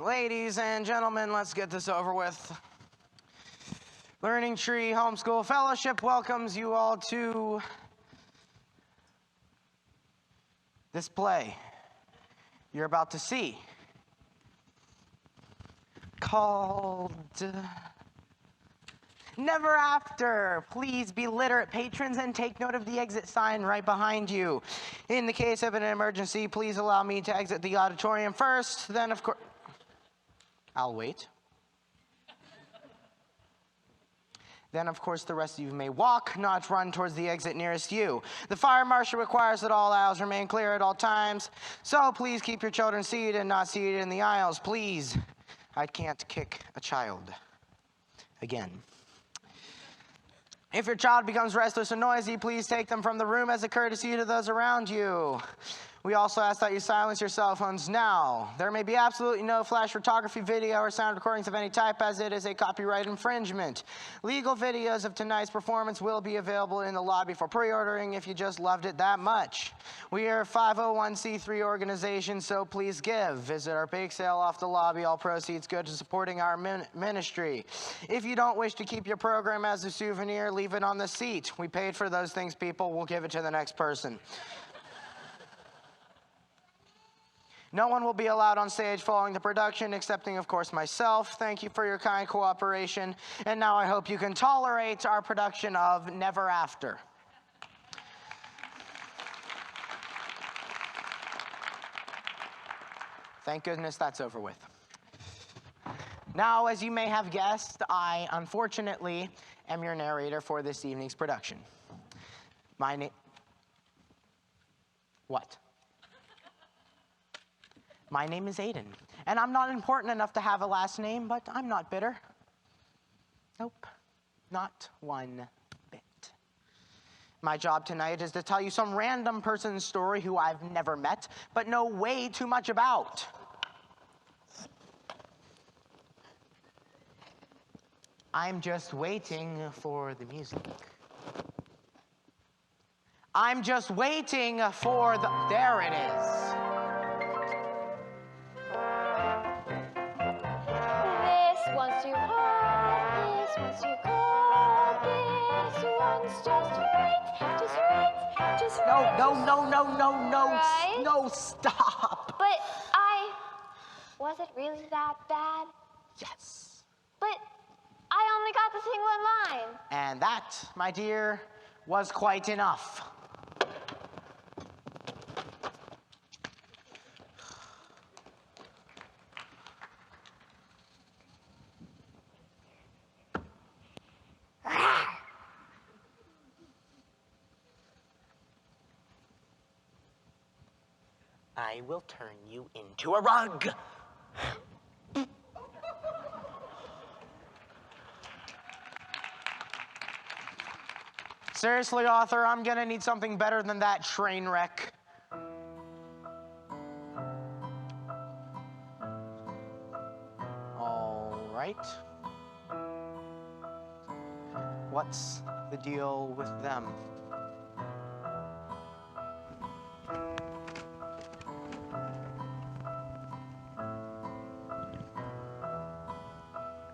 Ladies and gentlemen, let's get this over with. Learning Tree Homeschool Fellowship welcomes you all to this play you're about to see, called Never After. Please be literate patrons and take note of the exit sign right behind you. In the case of an emergency, please allow me to exit the auditorium first, then of course, I'll wait. Then, of course, the rest of you may walk, not run towards the exit nearest you. The fire marshal requires that all aisles remain clear at all times, so please keep your children seated and not seated in the aisles, please. I can't kick a child. Again. If your child becomes restless or noisy, please take them from the room as a courtesy to those around you. We also ask that you silence your cell phones now. There may be absolutely no flash photography, video, or sound recordings of any type, as it is a copyright infringement. Legal videos of tonight's performance will be available in the lobby for pre-ordering if you just loved it that much. We are a 501c3 organization, so please give. Visit our bake sale off the lobby. All proceeds go to supporting our ministry. If you don't wish to keep your program as a souvenir, leave it on the seat. We paid for those things, people. We'll give it to the next person. No one will be allowed on stage following the production, excepting, of course, myself. Thank you for your kind cooperation. And now I hope you can tolerate our production of Never After. Thank goodness that's over with. Now, as you may have guessed, I, unfortunately, am your narrator for this evening's production. My name... What? My name is Aiden, and I'm not important enough to have a last name, but I'm not bitter. Nope, not one bit. My job tonight is to tell you some random person's story who I've never met, but know way too much about. I'm just waiting for the music. I'm just waiting for the... There it is. One's too hard, this one's too cold, this one's just right, just right. No, right? no, stop. But was it really that bad? Yes. But I only got to sing one line. And that, my dear, was quite enough. I will turn you into a rug. Seriously, author, I'm gonna need something better than that train wreck. All right. What's the deal with them?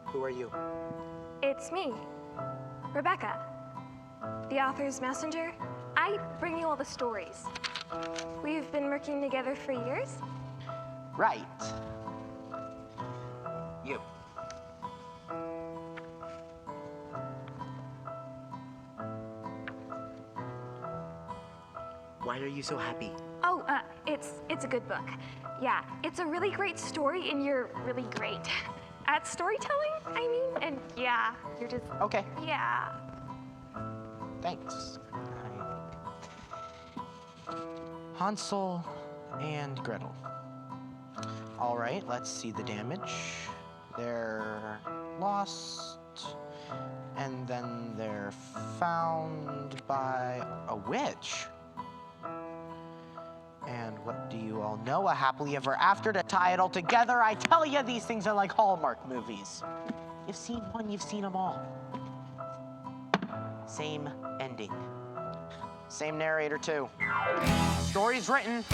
Who are you? It's me, Rebecca, the author's messenger. I bring you all the stories. We've been working together for years. Right. You. Why are you so happy? Oh, it's a good book. Yeah, it's a really great story, and you're really great at storytelling, I mean, and yeah, you're just... Okay. Yeah. Thanks. Hansel and Gretel. All right, let's see the damage. They're lost, and then they're found by a witch. And what do you all know? A happily ever after. To tie it all together, I tell you, these things are like Hallmark movies. You've seen one, you've seen them all. Same ending. Same narrator, too. Story's written.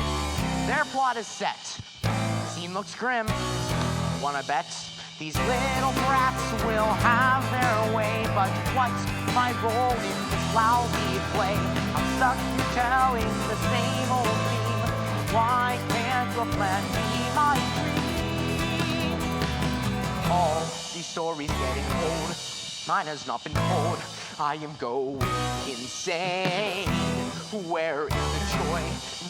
Their plot is set. Scene looks grim. wanna bet these little brats will have their way, but what's my role in this lousy play? I'm stuck telling the same old theme. Why can't your plan be my dream? All these stories getting old, mine has not been told. I am going insane. Where is the joy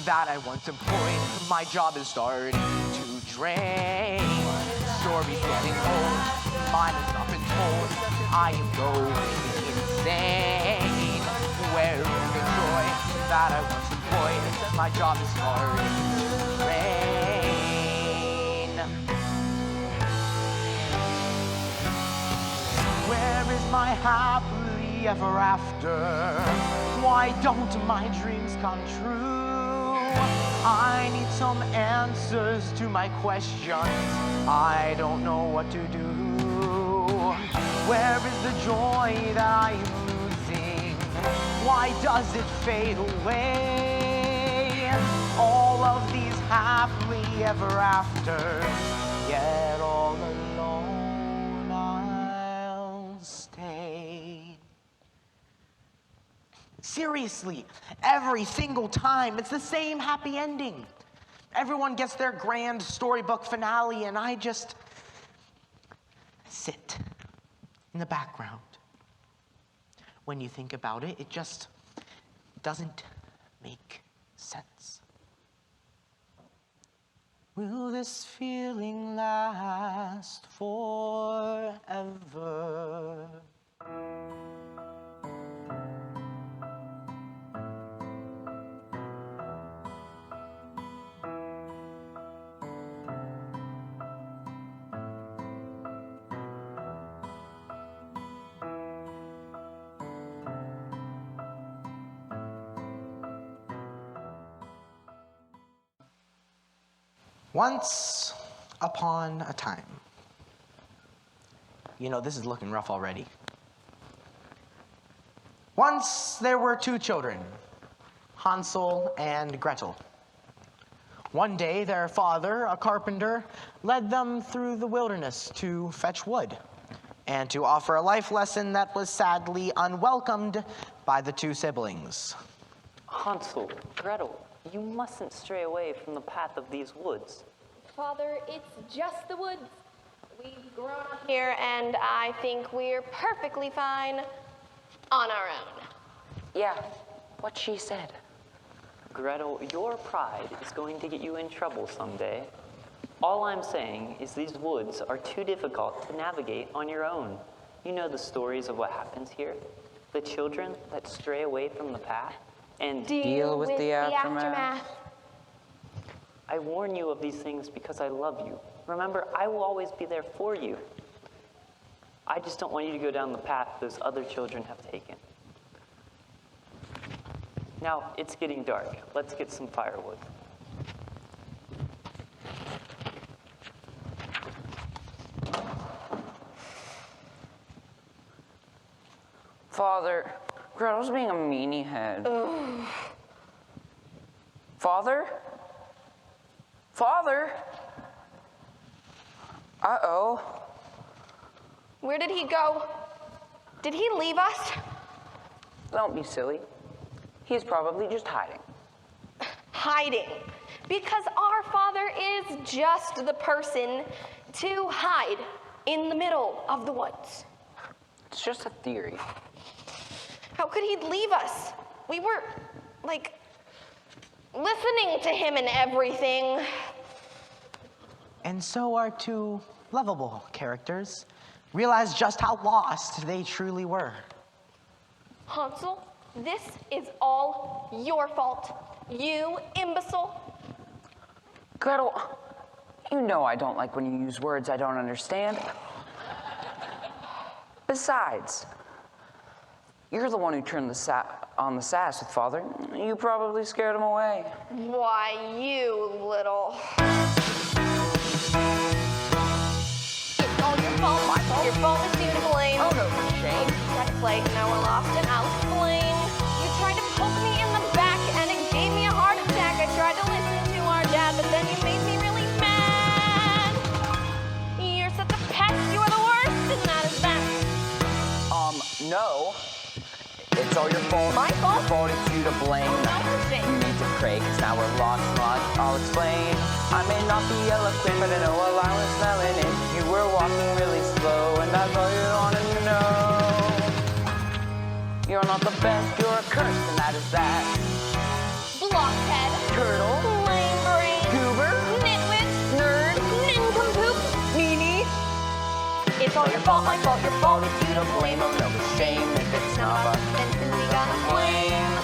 that I once employed? My job is starting to drain. Stories getting old, mine has not been told. I am going insane. Where is the joy that I once employed? My job is starting to drain. Where is my happily ever after? Why don't my dreams come true? I need some answers to my questions. I don't know what to do. Where is the joy that I am losing? Why does it fade away? All of these happily ever afters, yet all alone I'll stay. Seriously, every single time, it's the same happy ending. Everyone gets their grand storybook finale, and I just sit in the background. When you think about it, it just doesn't make sense. Will this feeling last forever? Once upon a time. You know, this is looking rough already. Once there were two children, Hansel and Gretel. One day, their father, a carpenter, led them through the wilderness to fetch wood and to offer a life lesson that was sadly unwelcomed by the two siblings. Hansel, Gretel, you mustn't stray away from the path of these woods. Father, it's just the woods. We've grown up here, and I think we're perfectly fine on our own. Yeah, what she said. Gretel, your pride is going to get you in trouble someday. All I'm saying is these woods are too difficult to navigate on your own. You know the stories of what happens here. The children that stray away from the path and Deal with the aftermath. I warn you of these things because I love you. Remember, I will always be there for you. I just don't want you to go down the path those other children have taken. Now, it's getting dark. Let's get some firewood. Father, Gretel's being a meanie head. Ugh. Father? Father? Uh-oh. Where did he go? Did he leave us? Don't be silly. He's probably just hiding. Hiding. Because our father is just the person to hide in the middle of the woods. It's just a theory. How could he leave us? We were, like, listening to him and everything. And so our two lovable characters realized just how lost they truly were. Hansel, this is all your fault. You imbecile. Gretel, you know I don't like when you use words I don't understand. Besides, you're the one who turned on the sass with Father. You probably scared him away. Why, you little... It's all your fault. My fault? Your fault is due to blame. Oh, no, shame. You tried to play, now we're lost and I'll explain. You tried to poke me in the back and it gave me a heart attack. I tried to listen to our dad, but then you made me really mad. all your fault. My fault? Your fault, it's you to blame. Not your shame. You need to pray, cause now we're lost, I'll explain. I may not be eloquent, but I know while I was smelling it, you were walking really slow, and that's all you wanted to know. You're not the best, you're a curse, and that is that. Blockhead. Turtle. Lame brain. Goober. Nitwit. Nerd. Nincompoop. Meanie. It's all your fault, my fault, your fault. It's you to blame, oh no shame. If it's not us, Then who we gonna blame?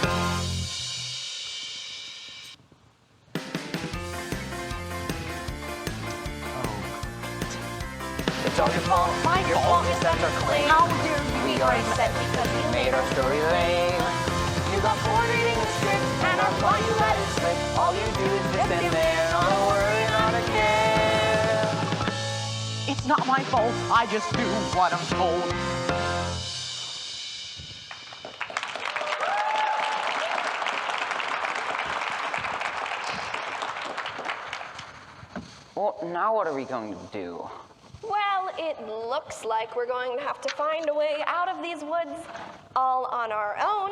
it's all your fault. My Your fault. fault is that's our claim. How dare you We be are upset because you made our story lame. You got bored reading the script, and our thought you let it slip. All you do is just stand there, not a worry, not a care. It's not my fault. I just do what I'm told. Well, now what are we going to do? Well, it looks like we're going to have to find a way out of these woods all on our own,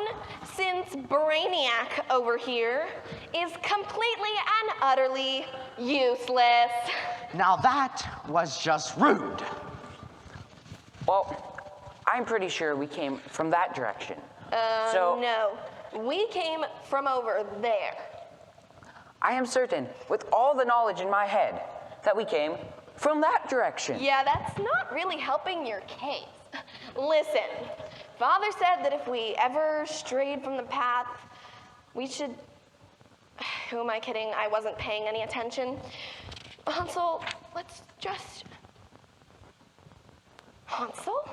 since Brainiac over here is completely and utterly useless. Now that was just rude. Well, I'm pretty sure we came from that direction. So No, we came from over there. I am certain, with all the knowledge in my head, that we came from that direction. Yeah, that's not really helping your case. Listen, Father said that if we ever strayed from the path, we should... Who am I kidding? I wasn't paying any attention. Hansel, let's just... Hansel?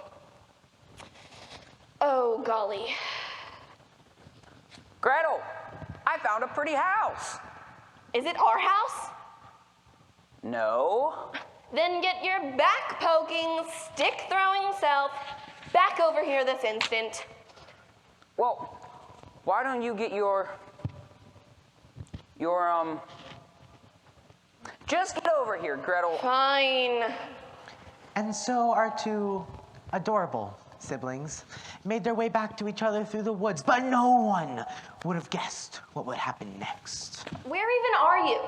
Oh, golly. Gretel, I found a pretty house. Is it our house? No. Then get your back-poking, stick-throwing self back over here this instant. Well, why don't you get your just get over here, Gretel. Fine. And so our two adorable siblings made their way back to each other through the woods, but no one would have guessed what would happen next. Where even are you?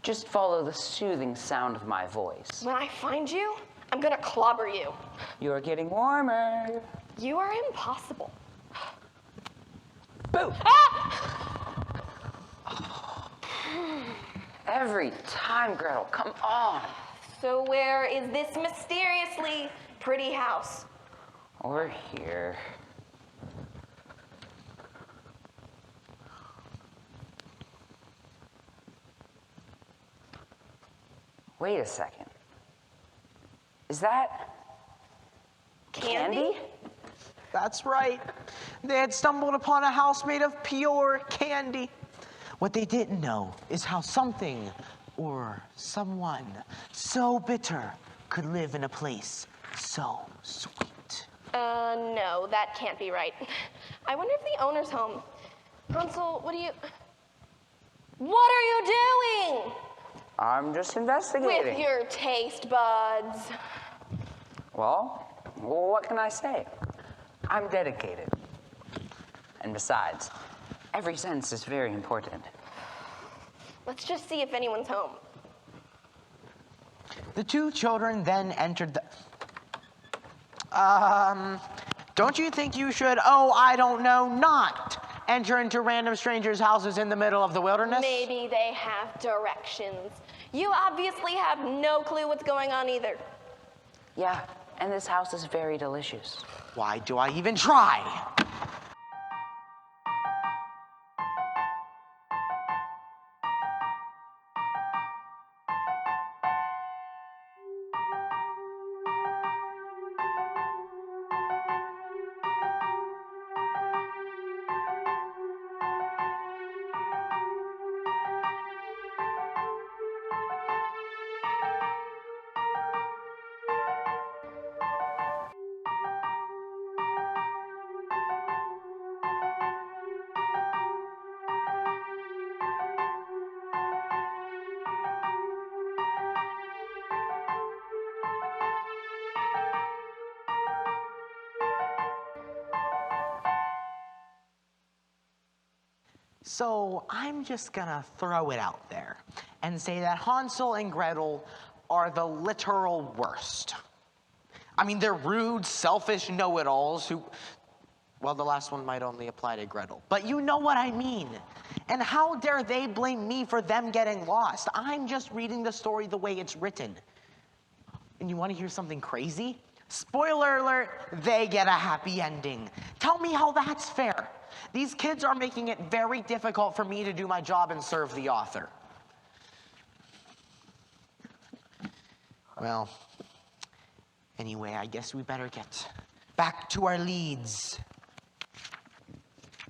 Just follow the soothing sound of my voice. When I find you, I'm gonna clobber you. You're getting warmer. You are impossible. Boo! Ah! Every time, Gretel, come on. So where is this mysteriously pretty house? Over here. Wait a second. Is that candy? That's right. They had stumbled upon a house made of pure candy. What they didn't know is how something or someone so bitter could live in a place so sweet. No, that can't be right. I wonder if the owner's home. Hansel, what are you doing? I'm just investigating. With your taste buds. Well, what can I say? I'm dedicated. And besides, every sense is very important. Let's just see if anyone's home. The two children then entered the... don't you think you should, not enter into random strangers' houses in the middle of the wilderness? Maybe they have directions. You obviously have no clue what's going on either. Yeah, and this house is very delicious. Why do I even try? So I'm just gonna throw it out there and say that Hansel and Gretel are the literal worst. I mean, they're rude, selfish know-it-alls who, well, the last one might only apply to Gretel, but you know what I mean. And how dare they blame me for them getting lost? I'm just reading the story the way it's written. And you want to hear something crazy? Spoiler alert, they get a happy ending. Tell me how that's fair. These kids are making it very difficult for me to do my job and serve the author. Well, anyway, I guess we better get back to our leads.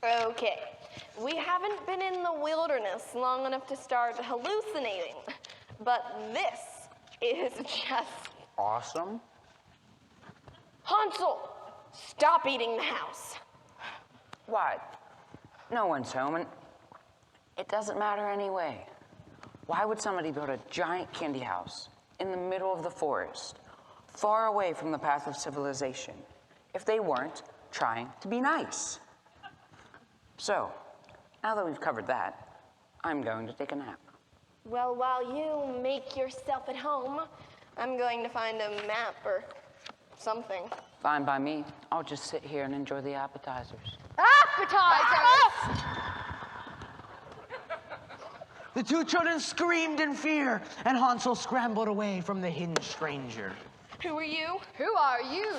Okay, we haven't been in the wilderness long enough to start hallucinating, but this is just Awesome. Hansel, stop eating the house. What? No one's home, and it doesn't matter anyway. Why would somebody build a giant candy house in the middle of the forest, far away from the path of civilization, if they weren't trying to be nice? So, now that we've covered that, I'm going to take a nap. Well, while you make yourself at home, I'm going to find a map or something. Fine by me. I'll just sit here and enjoy the appetizers. Appetizers! The two children screamed in fear, and Hansel scrambled away from the hidden stranger. Who are you? Who are you?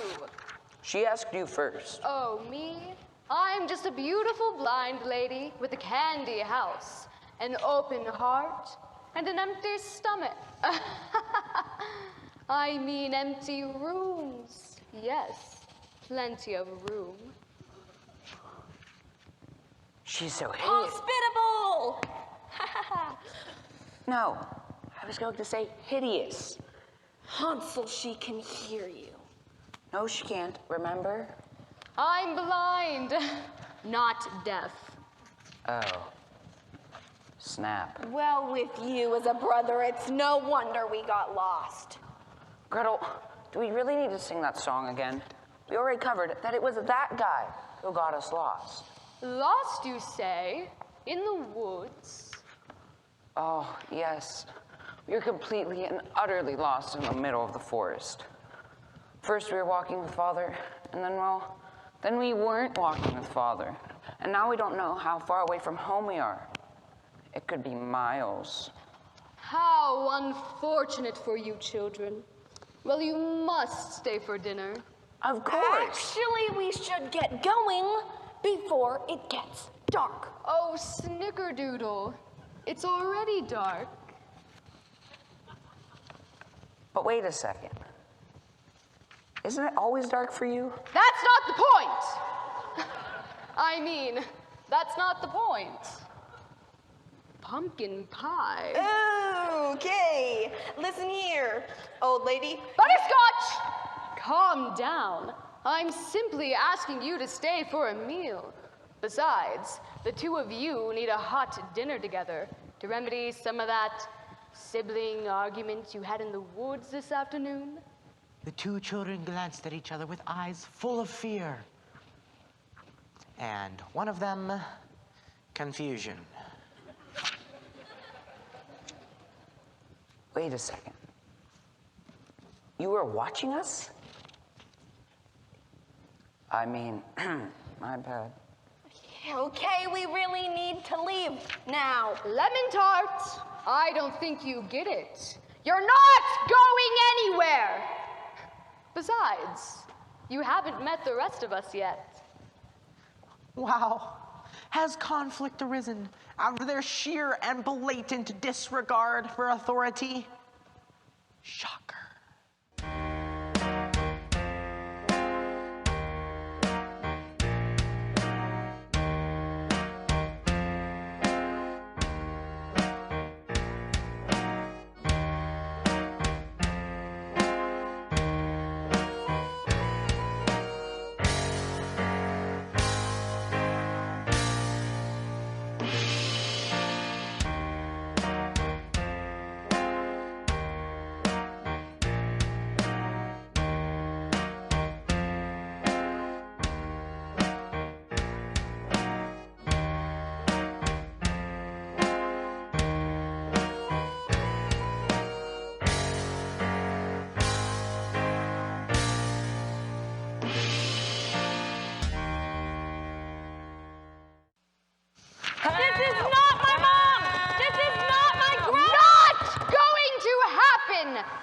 She asked you first. Oh, me? I'm just a beautiful blind lady with a candy house, an open heart, and an empty stomach. I mean empty rooms. Yes, plenty of room. She's so hideous. Hospitable! No, I was going to say hideous. Hansel, she can hear you. No, she can't, remember? I'm blind, not deaf. Oh. Snap. Well, with you as a brother, it's no wonder we got lost. Gretel, do we really need to sing that song again? We already covered that it was that guy who got us lost. Lost, you say? In the woods? Oh, yes. We were completely and utterly lost in the middle of the forest. First we were walking with Father, and then we weren't walking with Father. And now we don't know how far away from home we are. It could be miles. How unfortunate for you children. Well, you must stay for dinner. Of course. Actually, we should get going before it gets dark. Oh, snickerdoodle. It's already dark. But wait a second. Isn't it always dark for you? That's not the point! I mean, that's not the point. Pumpkin pie. Okay, listen here, old lady. Butterscotch! Calm down. I'm simply asking you to stay for a meal. Besides, the two of you need a hot dinner together to remedy some of that sibling argument you had in the woods this afternoon. The two children glanced at each other with eyes full of fear. And one of them, confusion. Wait a second. You were watching us? I mean, my bad. Okay, we really need to leave now. Lemon tart, I don't think you get it. You're not going anywhere. Besides, you haven't met the rest of us yet. Wow. Has conflict arisen out of their sheer and blatant disregard for authority? Shocker.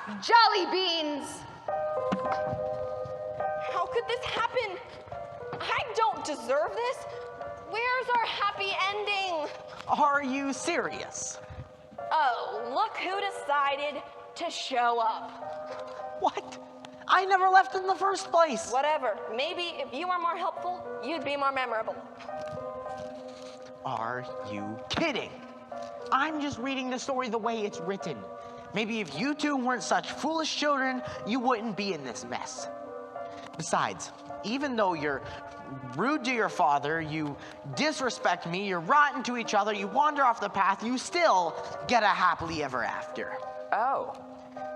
Jolly beans! How could this happen? I don't deserve this. Where's our happy ending? Are you serious? Oh, look who decided to show up. What? I never left in the first place. Whatever. Maybe if you were more helpful, you'd be more memorable. Are you kidding? I'm just reading the story the way it's written. Maybe if you two weren't such foolish children, you wouldn't be in this mess. Besides, even though you're rude to your father, you disrespect me, you're rotten to each other, you wander off the path, you still get a happily ever after. Oh,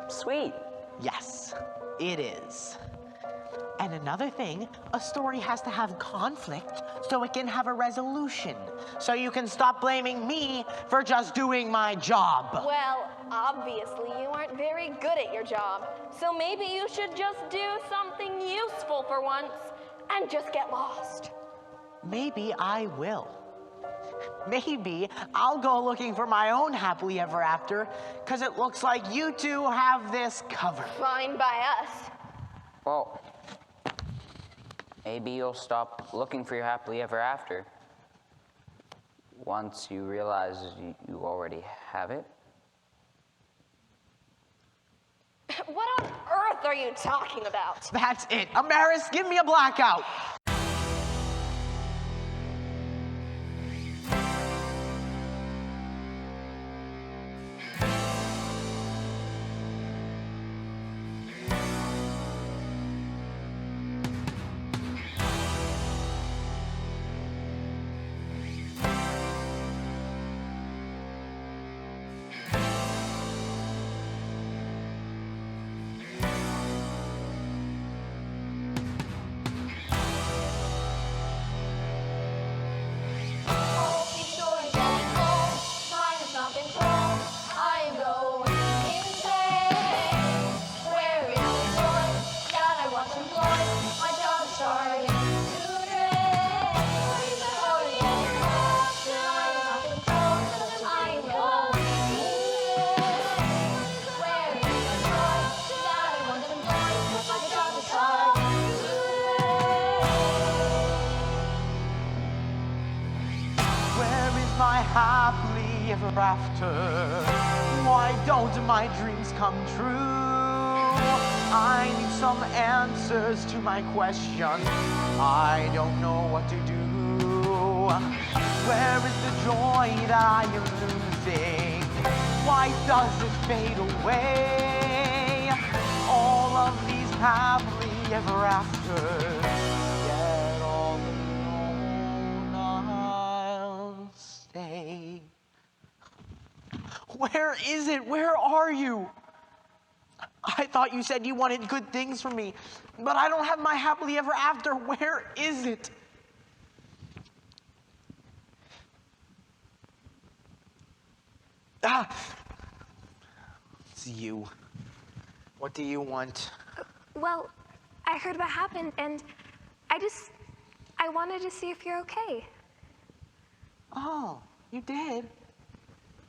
sweet. Yes, it is. And another thing, a story has to have conflict so it can have a resolution. So you can stop blaming me for just doing my job. Well, obviously you aren't very good at your job. So maybe you should just do something useful for once and just get lost. Maybe I will. Maybe I'll go looking for my own happily ever after, because it looks like you two have this covered. Fine by us. Well, maybe you'll stop looking for your happily ever after once you realize you already have it. What on earth are you talking about? That's it. Amaris, give me a blackout. Happily ever after. Why don't my dreams come true? I need some answers to my questions. I don't know what to do. Where is the joy that I am losing? Why does it fade away? All of these happily ever afters. Yet all alone I'll stay. Where is it? Where are you? I thought you said you wanted good things for me, but I don't have my happily ever after. Where is it? Ah, it's you. What do you want? Well, I heard what happened, and I wanted to see if you're okay. Oh, you did?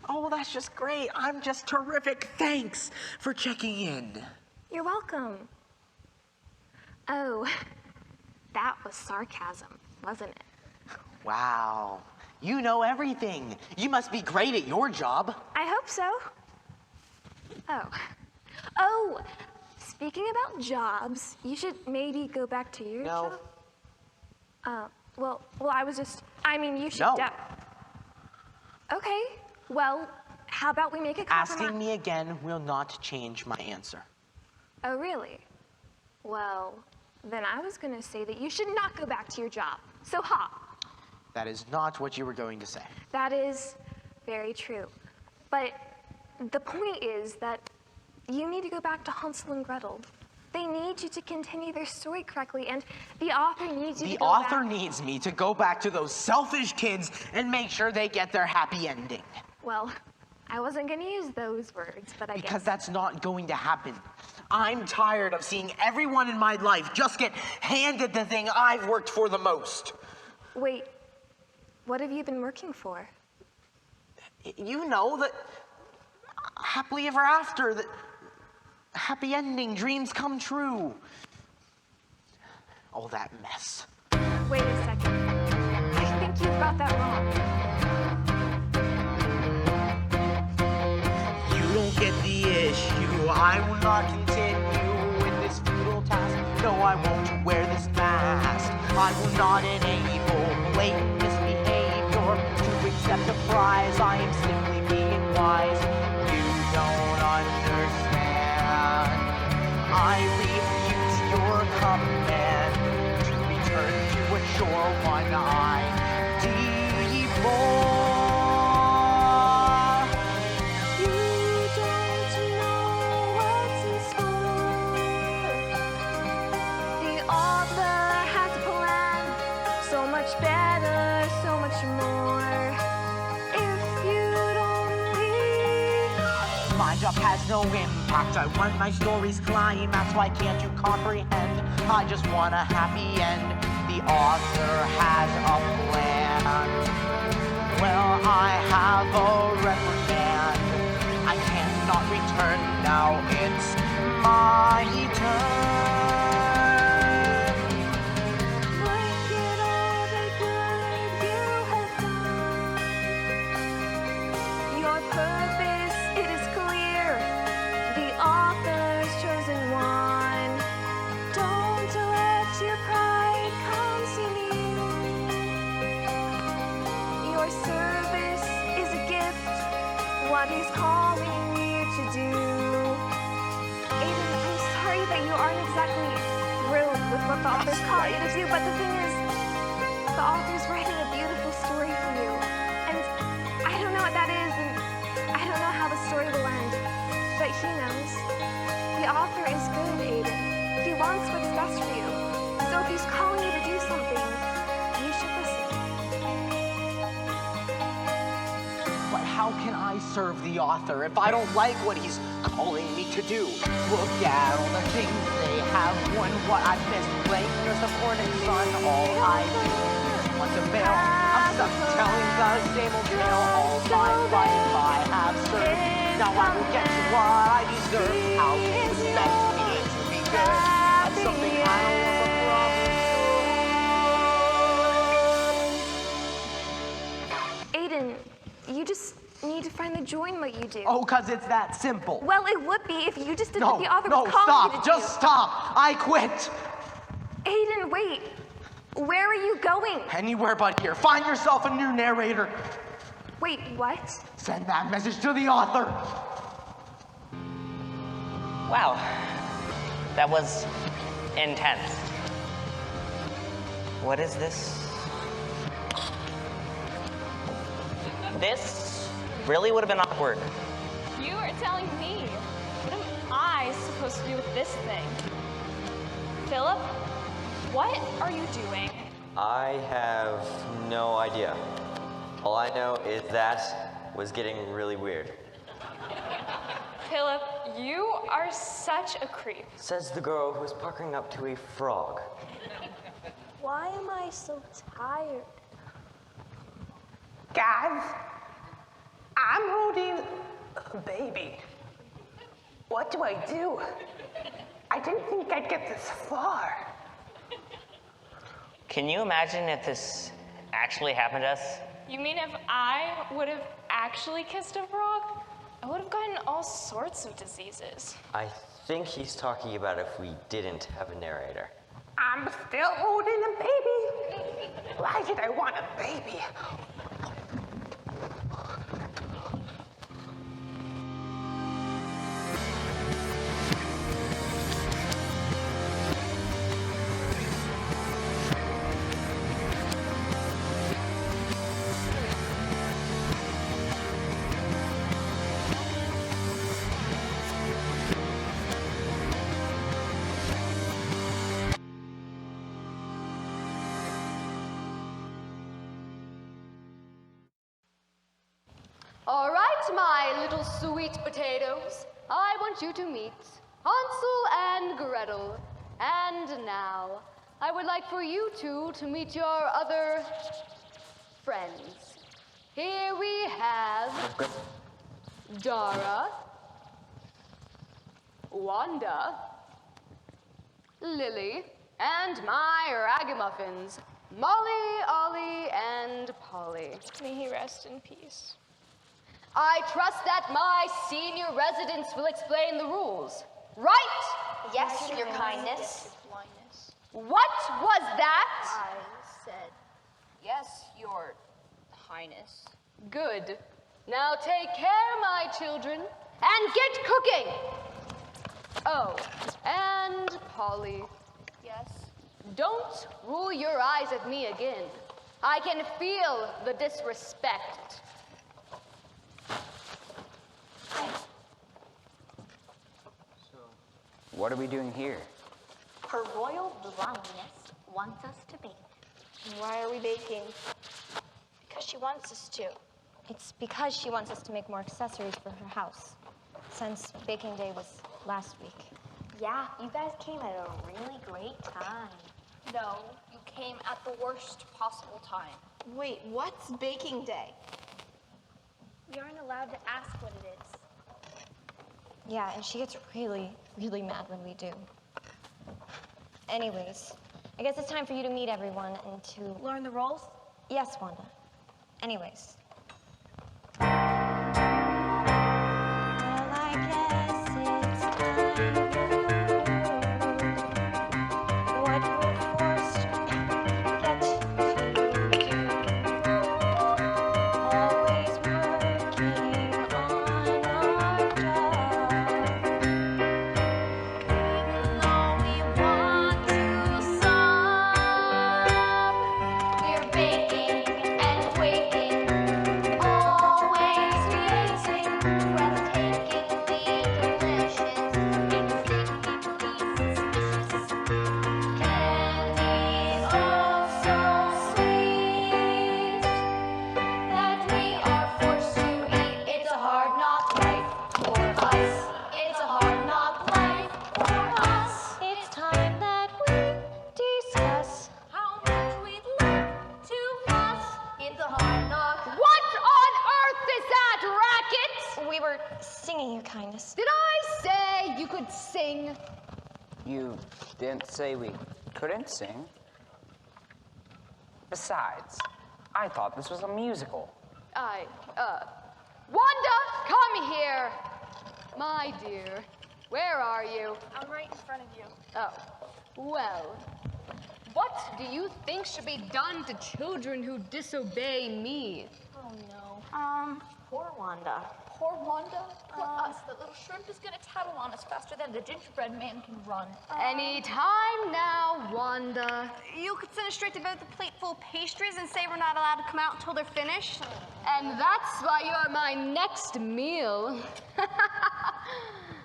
Oh, well, that's just great. I'm just terrific. Thanks for checking in. You're welcome. Oh, that was sarcasm, wasn't it? Wow. You know everything. You must be great at your job. I hope so. Oh, speaking about jobs, you should maybe go back to your job. Well, you should. No. Okay, well, how about we make a compromise? Asking me again will not change my answer. Oh, really? Well, then I was gonna say that you should not go back to your job. So hop. That is not what you were going to say. That is very true. But the point is that you need to go back to Hansel and Gretel. They need you to continue their story correctly, and the author needs you to go back. The author needs me to go back to those selfish kids and make sure they get their happy ending. Well, I wasn't gonna use those words, but I guess. Because that's not going to happen. I'm tired of seeing everyone in my life just get handed the thing I've worked for the most. Wait, what have you been working for? You know, that happily ever after, that happy ending, dreams come true. All that mess. Wait a second. I think you've got that wrong. You don't get the issue. I will not continue with this futile task. No, I won't wear this mask. I will not enable blatant misbehavior to accept a prize. I am simply being wise. You don't understand. I refuse your command to return to a shore one-eyed devour. Has no impact. I want my story's climax. Why can't you comprehend? I just want a happy end. The author has a plan. Well, I have a reprimand. I cannot return now. It's my turn. Look at all the good you have done. Your purpose, it is clear. The author's chosen one. Don't let your pride consume you. Your service is a gift. What he's calling you to do. Aiden, I'm sorry that you aren't exactly thrilled with what the author's calling you to do, but the thing is, the author's writing a beautiful story for you. And I don't know what that is, and I don't know how the story will end. But he knows. The author is good, Aiden. He wants what's best for you. So if he's calling you to do something, you should listen. But how can I serve the author if I don't like what he's calling me to do? Look at all the things they have won, what I've missed. Playing your supporting son, all I do want to bail. I'm stuck telling the same old tale. All my life I have served. Now I will get to what I deserve. How you expect me to be good? That's something I don't Aiden, you just need to find the joy in what you do. Oh, because it's that simple. Well, it would be if you just did what No, the author no, was calling stop. you to Just stop. I quit. do. Aiden, wait. Where are you going? Anywhere but here. Find yourself a new narrator. Wait, what? Send that message to the author. Wow, that was intense. What is this? This really would have been awkward. You are telling me. What am I supposed to do with this thing? Philip, what are you doing? I have no idea. All I know is that was getting really weird. Philip, you are such a creep. Says the girl who's puckering up to a frog. Why am I so tired? Guys, I'm holding a baby. What do I do? I didn't think I'd get this far. Can you imagine if this actually happened to us? You mean if I would have actually kissed a frog? I would have gotten all sorts of diseases. I think he's talking about if we didn't have a narrator. I'm still holding a baby. Why did I want a baby? All right, my little sweet potatoes. I want you to meet Hansel and Gretel. And now, I would like for you two to meet your other friends. Here we have Dara, Wanda, Lily, and my ragamuffins, Molly, Ollie, and Polly. May he rest in peace. I trust that my senior residents will explain the rules, right? Yes, Your Kindness. What was that? I said, yes, Your Highness. Good. Now take care, my children, and get cooking. Oh, and Polly. Yes. Don't roll your eyes at me again. I can feel the disrespect. What are we doing here? Her Royal Blindness wants us to bake. Why are we baking? Because she wants us to. It's because she wants us to make more accessories for her house, since baking day was last week. Yeah, you guys came at a really great time. No, you came at the worst possible time. Wait, what's baking day? We aren't allowed to ask what it is. Yeah, and she gets really, really mad when we do. Anyways, I guess it's time for you to meet everyone and to... Learn the roles? Yes, Wanda. Anyways. You didn't say we couldn't sing. Besides, I thought this was a musical. Wanda, come here. My dear, where are you? I'm right in front of you. Oh, well, what do you think should be done to children who disobey me? Oh, no. Poor Wanda. Poor Wanda? Poor us. The little shrimp is gonna tattle on us faster than the gingerbread man can run. Any time now, Wanda. You could send us straight to bed with a plate full of pastries and say we're not allowed to come out until they're finished. And that's why you're my next meal.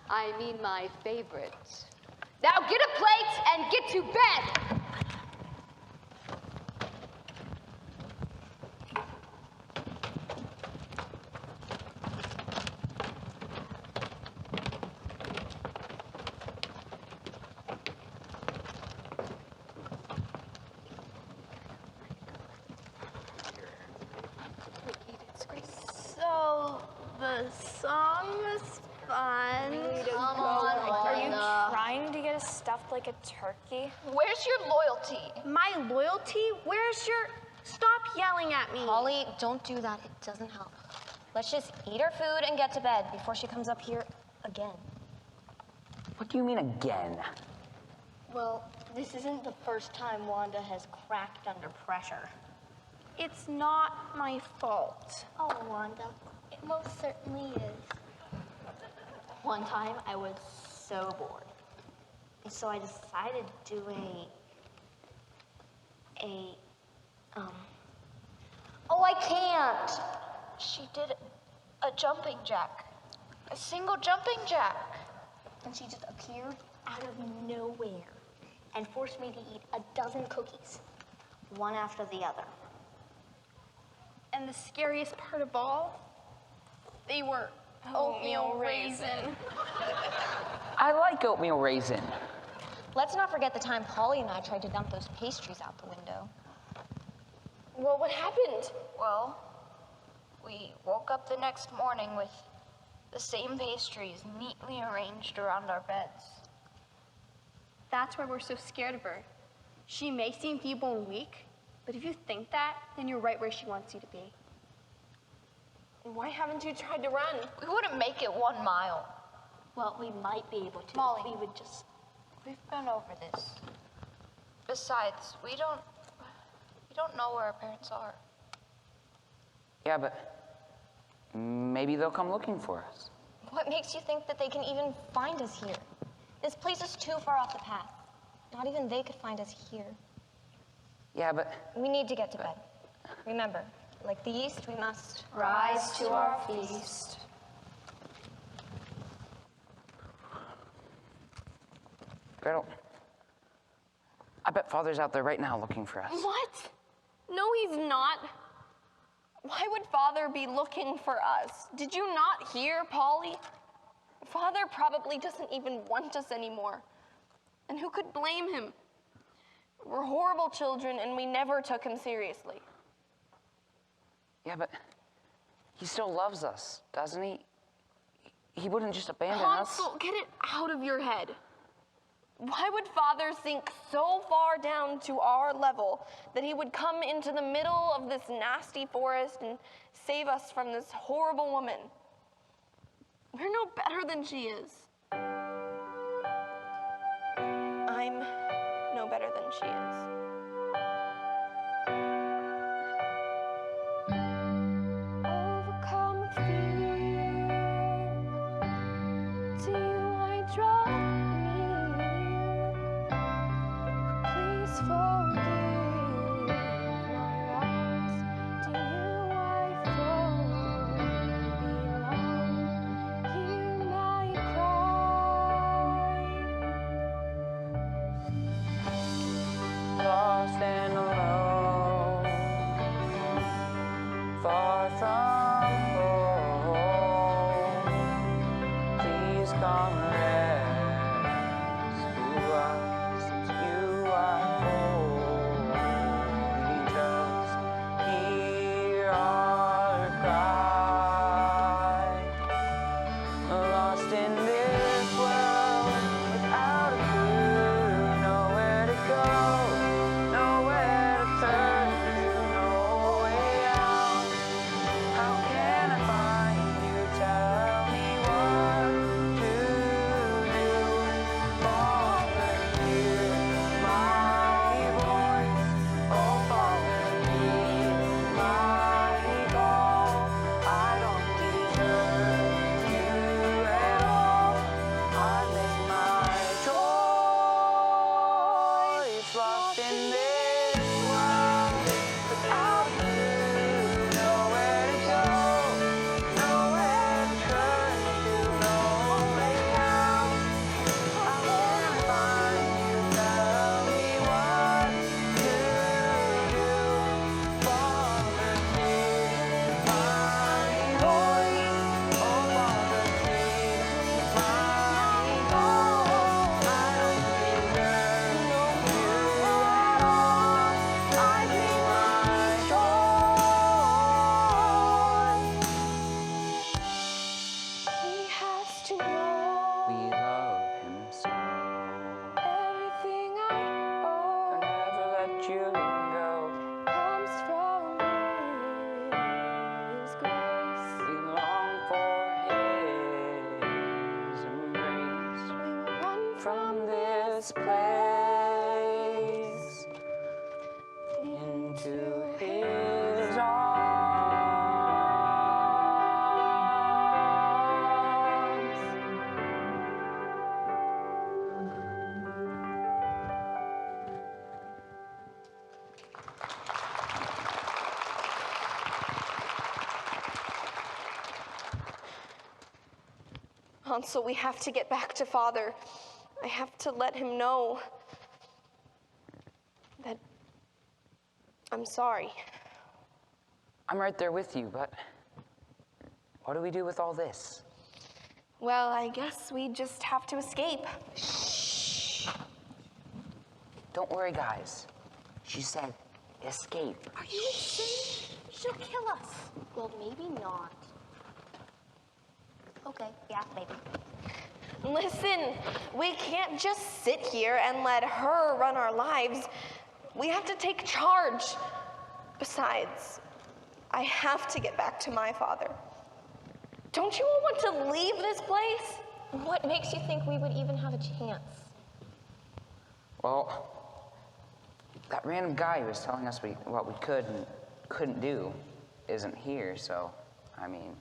I mean my favorite. Now get a plate and get to bed. So, the song was fun. Come on, Are you trying to get us stuffed like a turkey? Where's your loyalty? My loyalty? Where's your... Stop yelling at me. Holly, don't do that. It doesn't help. Let's just eat our food and get to bed before she comes up here again. What do you mean again? Well, this isn't the first time Wanda has cracked under pressure. It's not my fault. Oh, Wanda, it most certainly is. One time, I was so bored. And so I decided to do Oh, I can't! She did a jumping jack. A single jumping jack. And she just appeared out of nowhere and forced me to eat a dozen cookies, one after the other. And the scariest part of all, they were oatmeal raisin. I like oatmeal raisin. Let's not forget the time Polly and I tried to dump those pastries out the window. Well, what happened? Well, we woke up the next morning with The same pastries neatly arranged around our beds. That's why we're so scared of her. She may seem feeble and weak, but if you think that, then you're right where she wants you to be. Why haven't you tried to run? We wouldn't make it 1 mile. Well, we might be able to. Molly. If we would just... We've been over this. Besides, we don't know where our parents are. Yeah, but maybe they'll come looking for us. What makes you think that they can even find us here? This place is too far off the path. Not even they could find us here. Yeah, but... We need to get to bed. Remember, like the yeast, we must Rise to our feast. Gretel, I bet Father's out there right now looking for us. What? No, he's not. Why would Father be looking for us? Did you not hear, Polly? Father probably doesn't even want us anymore. And who could blame him? We're horrible children, and we never took him seriously. Yeah, but he still loves us, doesn't he? He wouldn't just abandon us. Hansel, get it out of your head. Why would Father sink so far down to our level that he would come into the middle of this nasty forest and save us from this horrible woman? We're no better than she is. I'm no better than she is. Overcome with fear, to you I draw near. Please forgive my wrongs. To you I fully belong. Hear my cry. Lost and alone, far from home. Please come rescue us, since you are holy. Just hear our cry. Lost in this world, without a clue, nowhere to go, nowhere to turn to, no way out. How can I find you? Tell me what to do. Father, hear my voice. Oh, Father, hear my call. I don't deserve you at all. I make my choice, lost in this world, without you, nowhere to go, nowhere to turn to, no way out. How can I find you? Tell me what to do. Father, hear my voice. Oh, Father, hear my call. I don't deserve you at all. I make my choice. He has to know We love him so. everything I I'll owe never let you go. comes from His grace. We long for his embrace. We will run From this place into his arms. Hansel, we have to get back to Father. I have to let him know that I'm sorry. I'm right there with you, but what do we do with all this? Well, I guess we just have to escape. Don't worry, guys. She said escape. Are you insane? She'll kill us. Well, maybe not. Okay, yeah, maybe. Listen, we can't just sit here and let her run our lives. We have to take charge. Besides, I have to get back to my father. Don't you all want to leave this place? What makes you think we would even have a chance? Well, that random guy who was telling us what we could and couldn't do isn't here, so, I mean,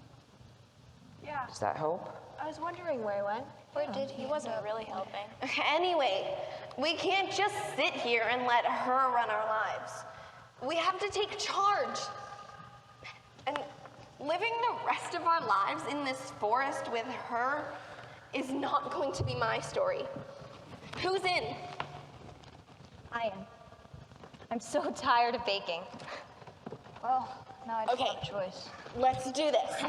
Yeah, does that help? I was wondering where he went. Where did he? Wasn't really helping. Anyway, we can't just sit here and let her run our lives. We have to take charge. And living the rest of our lives in this forest with her is not going to be my story. Who's in? I am. I'm so tired of baking. Well, now I just Okay. have a choice. Let's do this.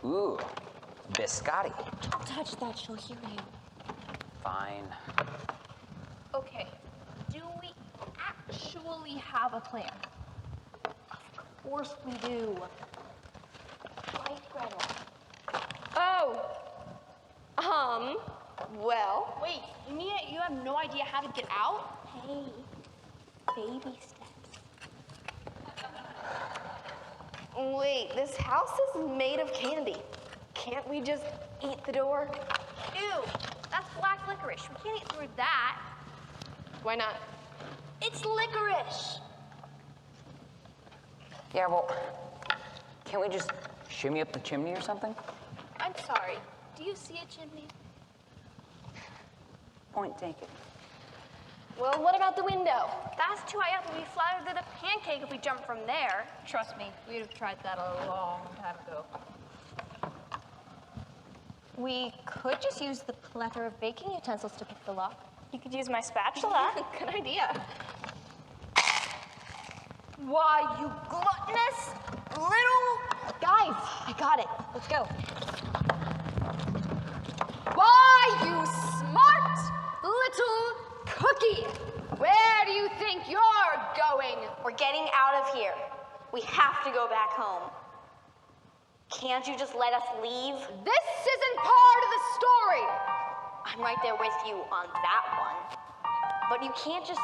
Ooh, biscotti. Don't touch that, she'll hear you. Fine. Okay, do we actually have a plan? Of course we do. Right, Gretel. Oh. Well. Wait, you mean you have no idea how to get out? Hey, baby steps. Wait, this house is made of candy. Can't we just eat the door? Ew, that's black licorice. We can't eat through that. Why not? It's licorice. Yeah, well, can't we just shimmy up the chimney or something? I'm sorry, do you see a chimney? Point taken. Well, what about the window? That's too high up and we fly over the pancake if we jump from there. Trust me, we'd have tried that a long time ago. We could just use the plethora of baking utensils to pick the lock. You could use my spatula. Good idea. Why, you gluttonous little... Guys, I got it. Let's go. Why, you smart little cookie! Where do you think you're going? We're getting out of here. We have to go back home. Can't you just let us leave? This isn't part of the story! I'm right there with you on that one. But you can't just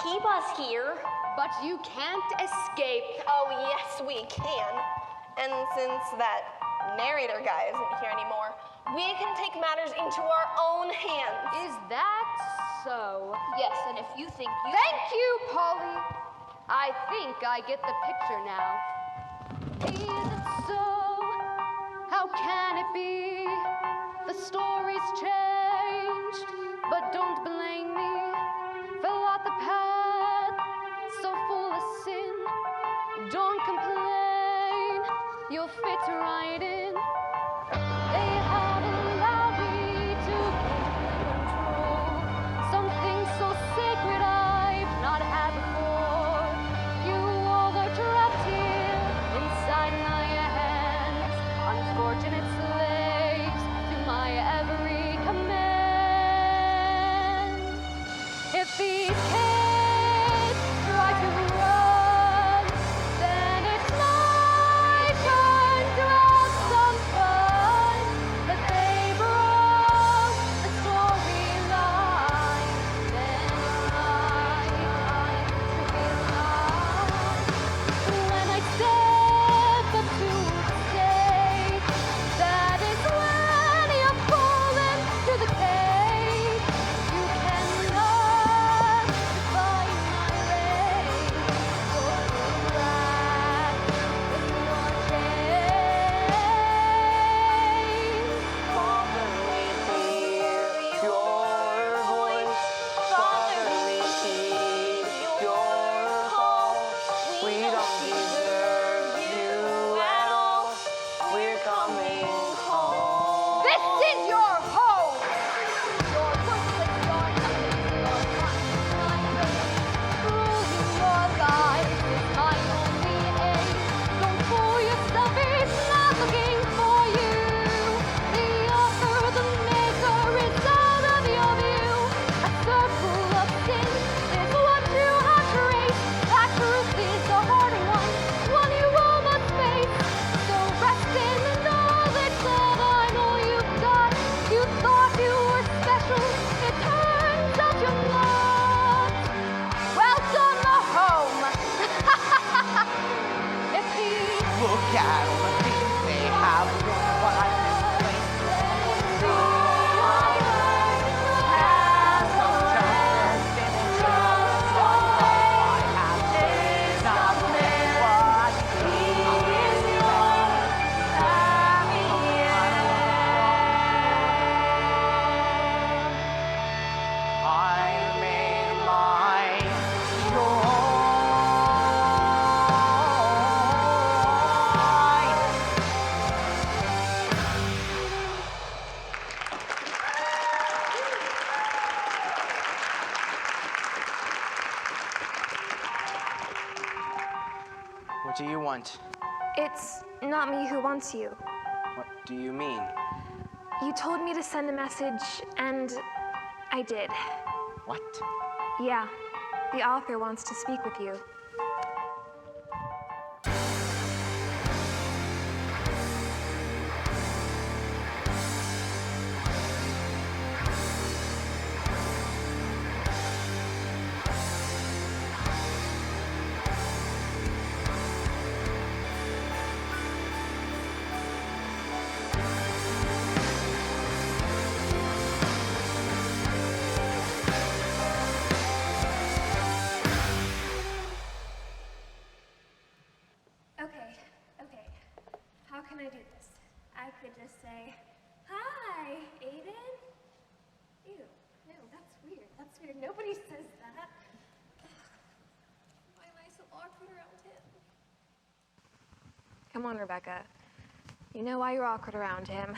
keep us here. But you can't escape. Oh, yes, we can. And since that narrator guy isn't here anymore, we can take matters into our own hands. Is that so? Yes, and if you think you... Thank you, Polly. I think I get the picture now. Is it so? How can it be? The story's changed, but don't blame me. Fell out the path, so full of sin. Don't complain, you'll fit right in. They have allowed me to control something so sacred I've not had before. You all are trapped here inside my hands, unfortunate slaves to my every command. If these kids try to run, then it's my turn to outrun. What do you want? It's not me who wants you. What do you mean? You told me to send a message, and I did. What? Yeah, the author wants to speak with you. Okay. How can I do this? I could just say, "Hi, Aiden." Ew, no, that's weird. Nobody says that. Why am I so awkward around him? Come on, Rebecca. You know why you're awkward around him.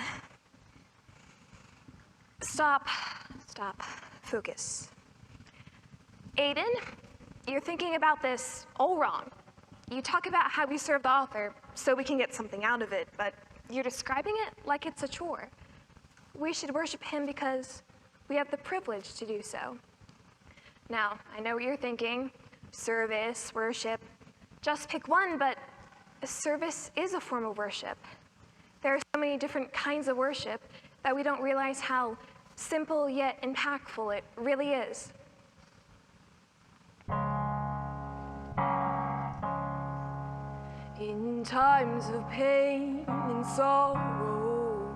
Stop. Focus. Aiden, you're thinking about this all wrong. You talk about how we serve the author so we can get something out of it, but you're describing it like it's a chore. We should worship him because we have the privilege to do so. Now, I know what you're thinking. Service, worship. Just pick one, but service is a form of worship. There are so many different kinds of worship that we don't realize how simple yet impactful it really is. In times of pain and sorrow,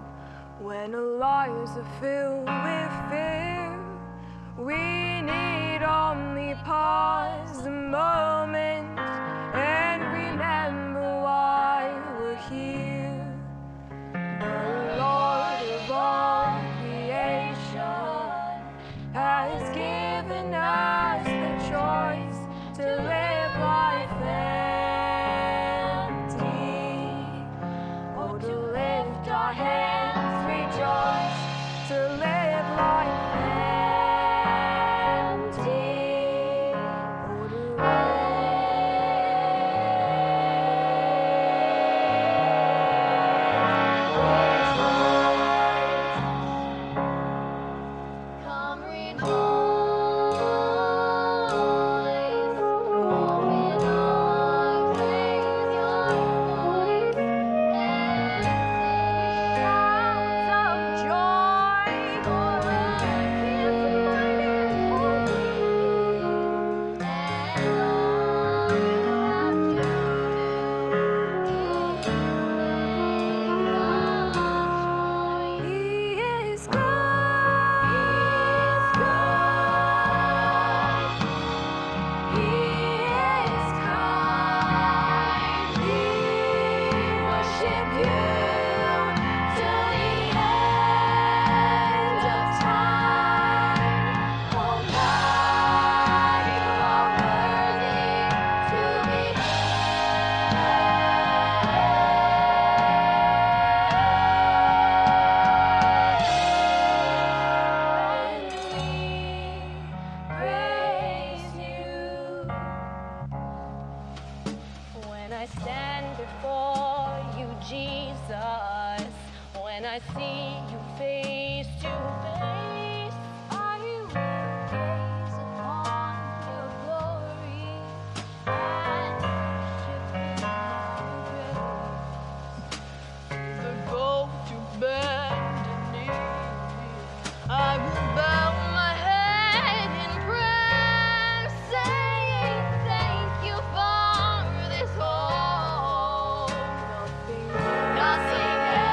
when our lives are filled with fear, we need only pause a moment and remember why we're here. The Lord of all creation has given us the choice to live life our hands, rejoice, to live life empty, or to come rejoice, open arms, raise your voice, nothing else.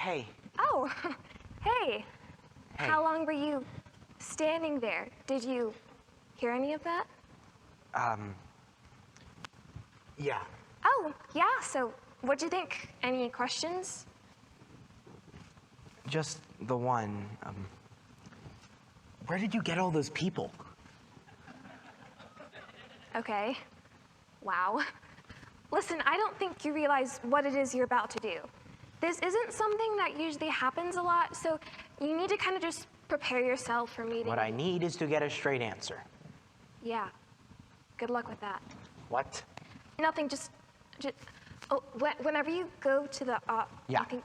Hey. Oh, hey. How long were you standing there? Did you hear any of that? Yeah. Oh, yeah, so what'd you think? Any questions? Just the one. Where did you get all those people? Okay. Wow. Listen, I don't think you realize what it is you're about to do. This isn't something that usually happens a lot, so you need to kind of just prepare yourself for meeting. What I need is to get a straight answer. Yeah. Good luck with that. What? Nothing, just oh, whenever you go to the, Yeah. I think,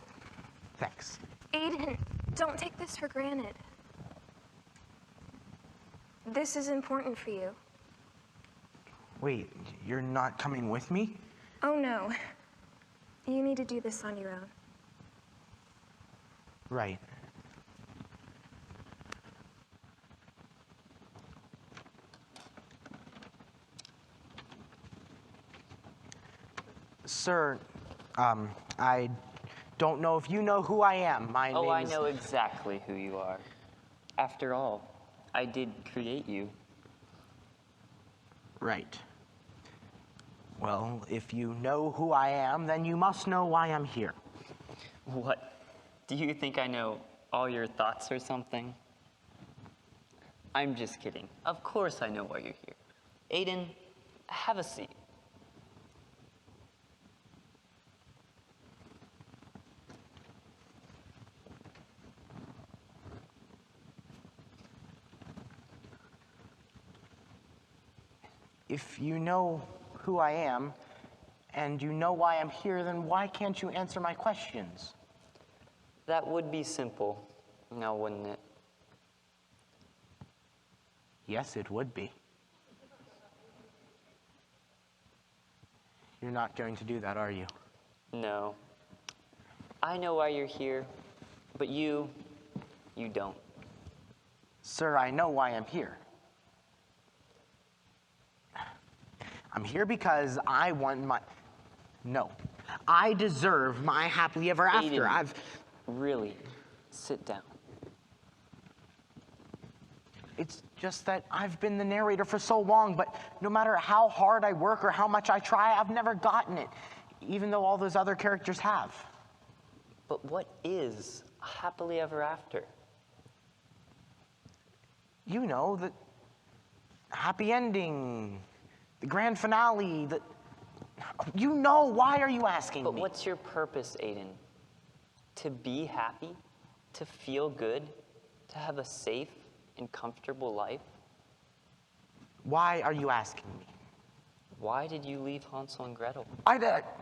Thanks. Aiden, don't take this for granted. This is important for you. Wait, you're not coming with me? Oh, no. You need to do this on your own. Right. Sir, I don't know if you know who I am. My Oh, I name's... know exactly who you are. After all, I did create you. Right. Well, if you know who I am, then you must know why I'm here. What? Do you think I know all your thoughts or something? I'm just kidding. Of course I know why you're here. Aiden, have a seat. If you know who I am, and you know why I'm here, then why can't you answer my questions? That would be simple, now wouldn't it? Yes, it would be. You're not going to do that, are you? No. I know why you're here, but you don't. Sir, I know why I'm here. I'm here because I want my... No. I deserve my happily ever after. Aiden, really, sit down. It's just that I've been the narrator for so long, but no matter how hard I work or how much I try, I've never gotten it, even though all those other characters have. But what is happily ever after? You know, the happy ending, the grand finale, you know, why are you asking me? But what's your purpose, Aiden? To be happy? To feel good? To have a safe and comfortable life? Why are you asking me? Why did you leave Hansel and Gretel? I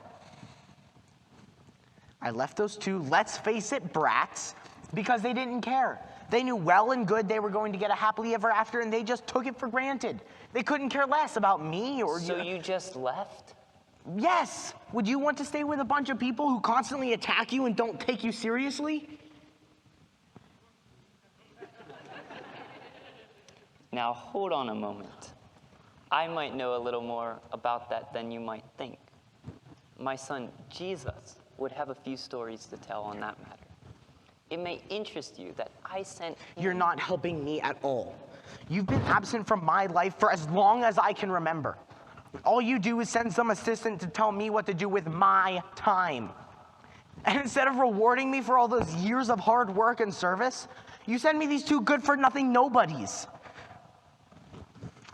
left those two, let's face it, brats, because they didn't care. They knew well and good they were going to get a happily ever after, and they just took it for granted. They couldn't care less about me or you. So you just left? Yes. Would you want to stay with a bunch of people who constantly attack you and don't take you seriously? Now hold on a moment. I might know a little more about that than you might think. My son, Jesus, would have a few stories to tell on that matter. It may interest you that I sent him... You're not helping me at all. You've been absent from my life for as long as I can remember. All you do is send some assistant to tell me what to do with my time. And instead of rewarding me for all those years of hard work and service, you send me these two good-for-nothing nobodies.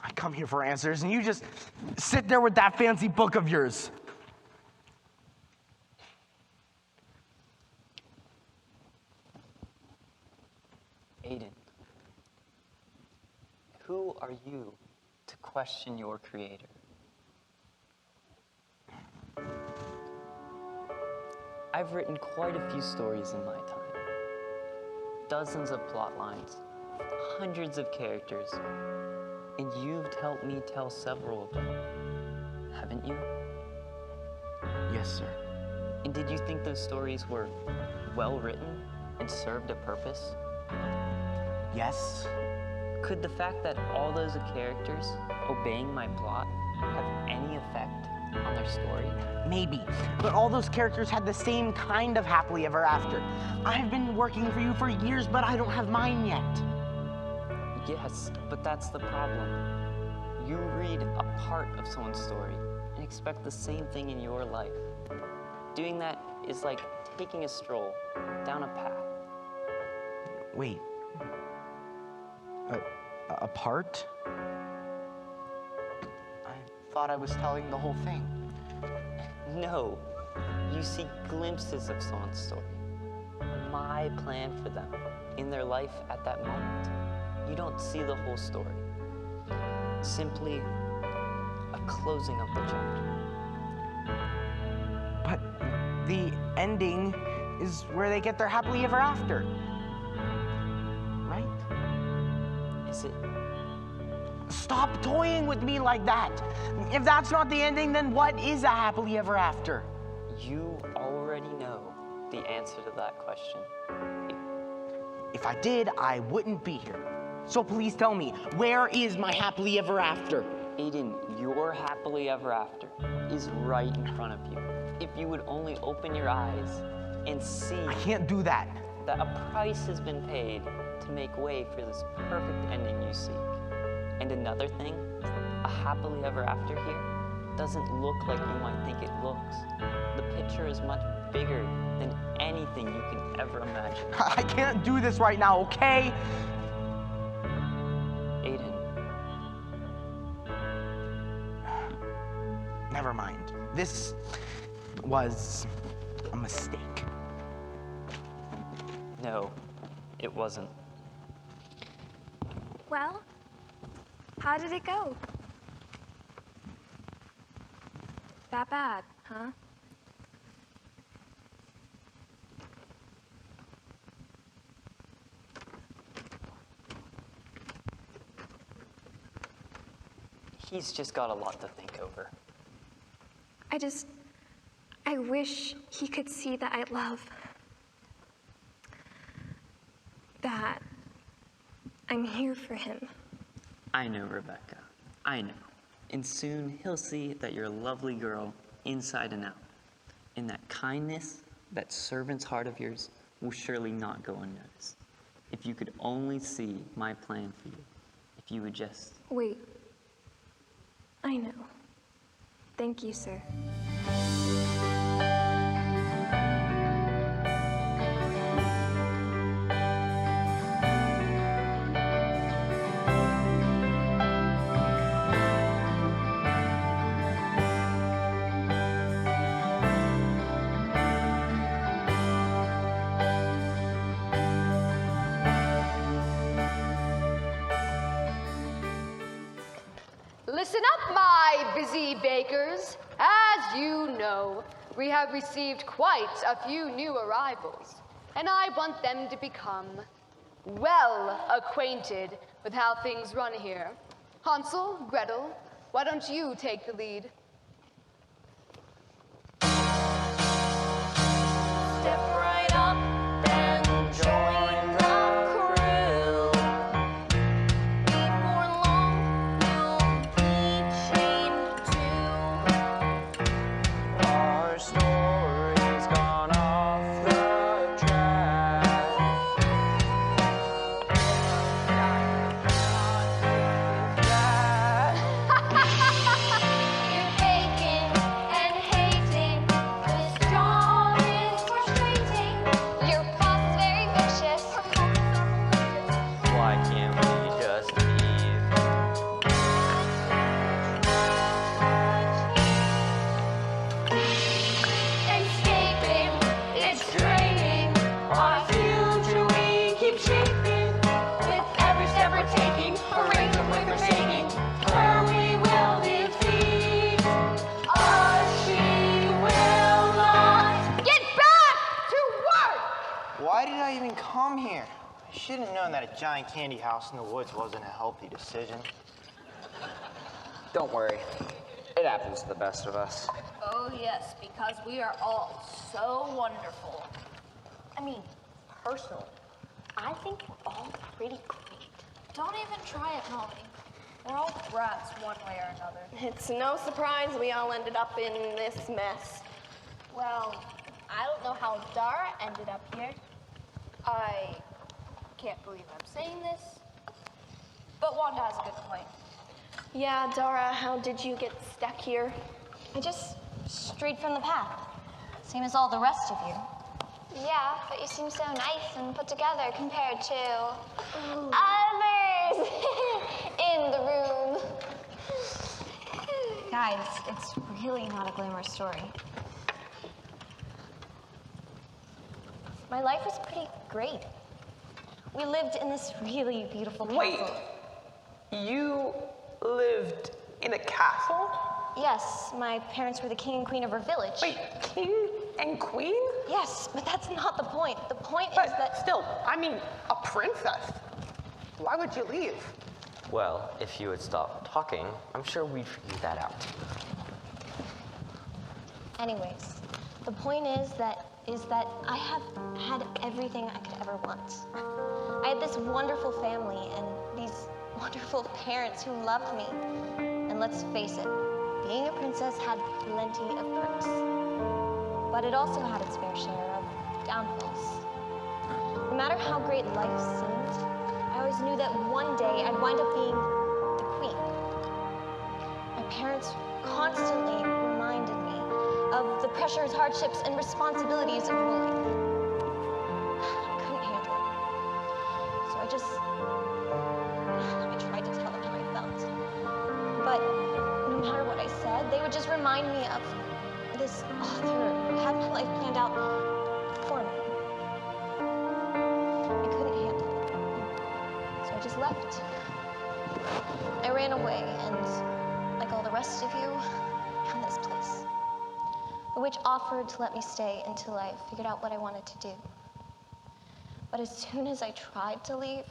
I come here for answers, and you just sit there with that fancy book of yours. Aiden, who are you to question your creator? I've written quite a few stories in my time. Dozens of plot lines, hundreds of characters, and you've helped me tell several of them, haven't you? Yes, sir. And did you think those stories were well written and served a purpose? Yes. Could the fact that all those characters obeying my plot have any effect on their story? Maybe, but all those characters had the same kind of happily ever after. I've been working for you for years, but I don't have mine yet. Yes, but that's the problem. You read a part of someone's story and expect the same thing in your life. Doing that is like taking a stroll down a path. Wait. A part? I thought I was telling the whole thing. No, you see glimpses of someone's story. My plan for them in their life at that moment. You don't see the whole story. Simply a closing of the chapter. But the ending is where they get their happily ever after. Right? Is it? Stop toying with me like that. If that's not the ending, then what is a happily ever after? You already know the answer to that question. If I did, I wouldn't be here. So please tell me, where is my happily ever after? Aiden, your happily ever after is right in front of you. If you would only open your eyes and see. I can't do that. That a price has been paid to make way for this perfect ending you seek. And another thing, a happily ever after here doesn't look like you might think it looks. The picture is much bigger than anything you can ever imagine. I can't do this right now, okay? Aiden. Never mind. This was a mistake. No, it wasn't. Well, how did it go? That bad, huh? He's just got a lot to think over. I wish he could see that I love. That I'm here for him. I know, Rebecca. I know. And soon he'll see that you're a lovely girl inside and out. And that kindness, that servant's heart of yours, will surely not go unnoticed. If you could only see my plan for you. If you would just... Wait. I know. Thank you, sir. Listen up, my busy bakers. As you know, we have received quite a few new arrivals, and I want them to become well acquainted with how things run here. Hansel, Gretel, why don't you take the lead? Step right up and join the crew. Before long, you'll be chained to. Our story's gone off the track. You're baking and hating. This job is frustrating. Your boss is very vicious. Why can't we just leave? Escaping, it's draining. Our future we keep shaping. With every step we're taking, arrangement we're forsaking. Her we will defeat. Us she will not. Get back to work! Why did I even come here? I should have known that a giant candy house in the woods wasn't a healthy decision. Don't worry. It happens to the best of us. Oh, yes, because we are all so wonderful. I mean, personally, I think we're all pretty great. Don't even try it, Molly. We're all brats one way or another. It's no surprise we all ended up in this mess. Well, I don't know how Dara ended up here. I can't believe I'm saying this, but Wanda has a good point. Yeah, Dara, how did you get stuck here? I just strayed from the path, same as all the rest of you. Yeah, but you seem so nice and put together compared to others in the room. Guys, it's really not a glamorous story. My life was pretty great. We lived in this really beautiful castle. Wait, you lived in a castle? Yes, my parents were the king and queen of our village. Wait, king and queen? Yes, but that's not the point. The point But is that... still, I mean, a princess. Why would you leave? Well, if you would stop talking, I'm sure we'd figure that out. Anyways, the point is that I have had everything I could ever want. I had this wonderful family and these wonderful parents who loved me. And let's face it, being a princess had plenty of perks. But it also had its fair share of downfalls. No matter how great life seemed, I always knew that one day I'd wind up being the queen. My parents constantly reminded me of the pressures, hardships, and responsibilities of ruling. I couldn't handle it. So I tried to tell them how I felt. But no matter what I said, they would just remind me of this author who had my life planned out for me. I couldn't handle it. So I just left. I ran away, and like all the rest of you, found this place. The witch offered to let me stay until I figured out what I wanted to do. But as soon as I tried to leave,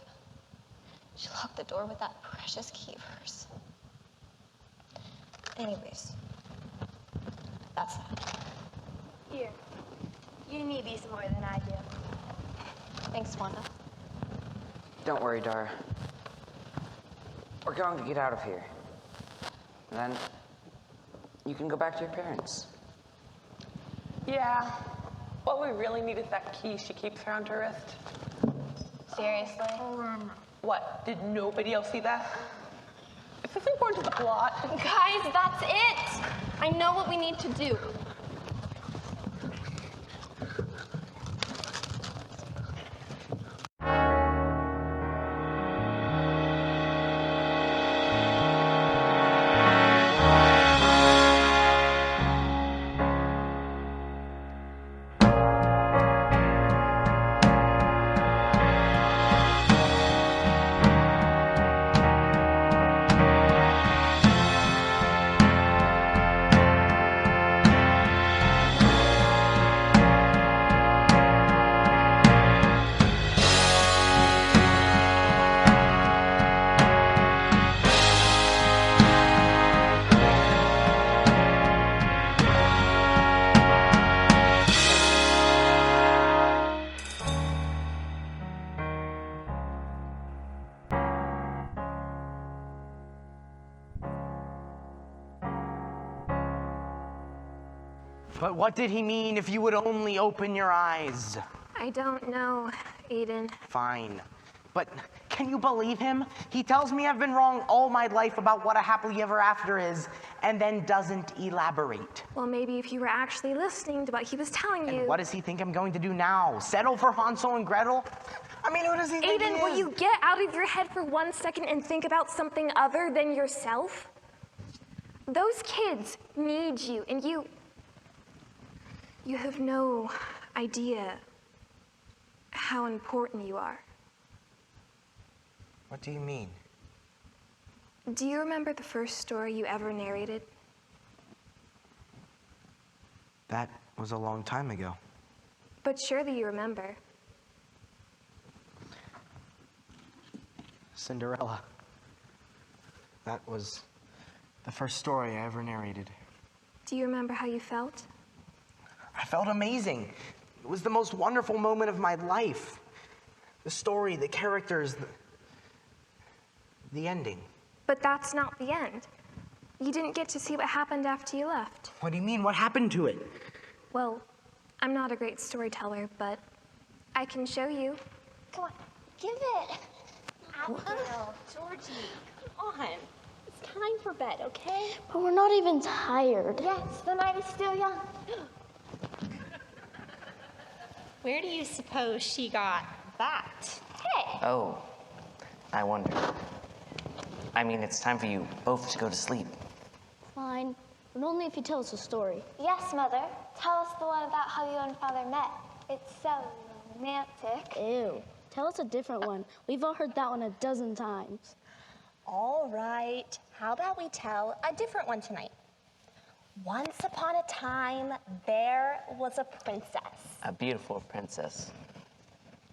she locked the door with that precious key of hers. Anyways, that's that. Here, you need these more than I do. Thanks, Wanda. Don't worry, Dara. We're going to get out of here. And then you can go back to your parents. Yeah. What we really need is that key she keeps around her wrist. Seriously? What? Did nobody else see that? Is this important to the plot? Guys, that's it! I know what we need to do. But what did he mean if you would only open your eyes? I don't know, Aiden. Fine. But can you believe him? He tells me I've been wrong all my life about what a happily ever after is, and then doesn't elaborate. Well, maybe if you were actually listening to what he was telling you. And what does he think I'm going to do now? Settle for Hansel and Gretel? I mean, who does he think he Aiden, is? will you get out of your head for 1 second and think about something other than yourself? Those kids need you, and you have no idea how important you are. What do you mean? Do you remember the first story you ever narrated? That was a long time ago. But surely you remember. Cinderella. That was the first story I ever narrated. Do you remember how you felt? I felt amazing. It was the most wonderful moment of my life. The story, the characters, the ending. But that's not the end. You didn't get to see what happened after you left. What do you mean? What happened to it? Well, I'm not a great storyteller, but I can show you. Come on, give it. Abigail, Georgie, come on. It's time for bed, okay? But we're not even tired. Yes, the night is still young. Where do you suppose she got that? Hey! Oh, I wonder. I mean, it's time for you both to go to sleep. Fine, but only if you tell us a story. Yes, Mother. Tell us the one about how you and Father met. It's so romantic. Ew. Tell us a different one. We've all heard that one a dozen times. All right. How about we tell a different one tonight? Once upon a time, there was a princess. A beautiful princess.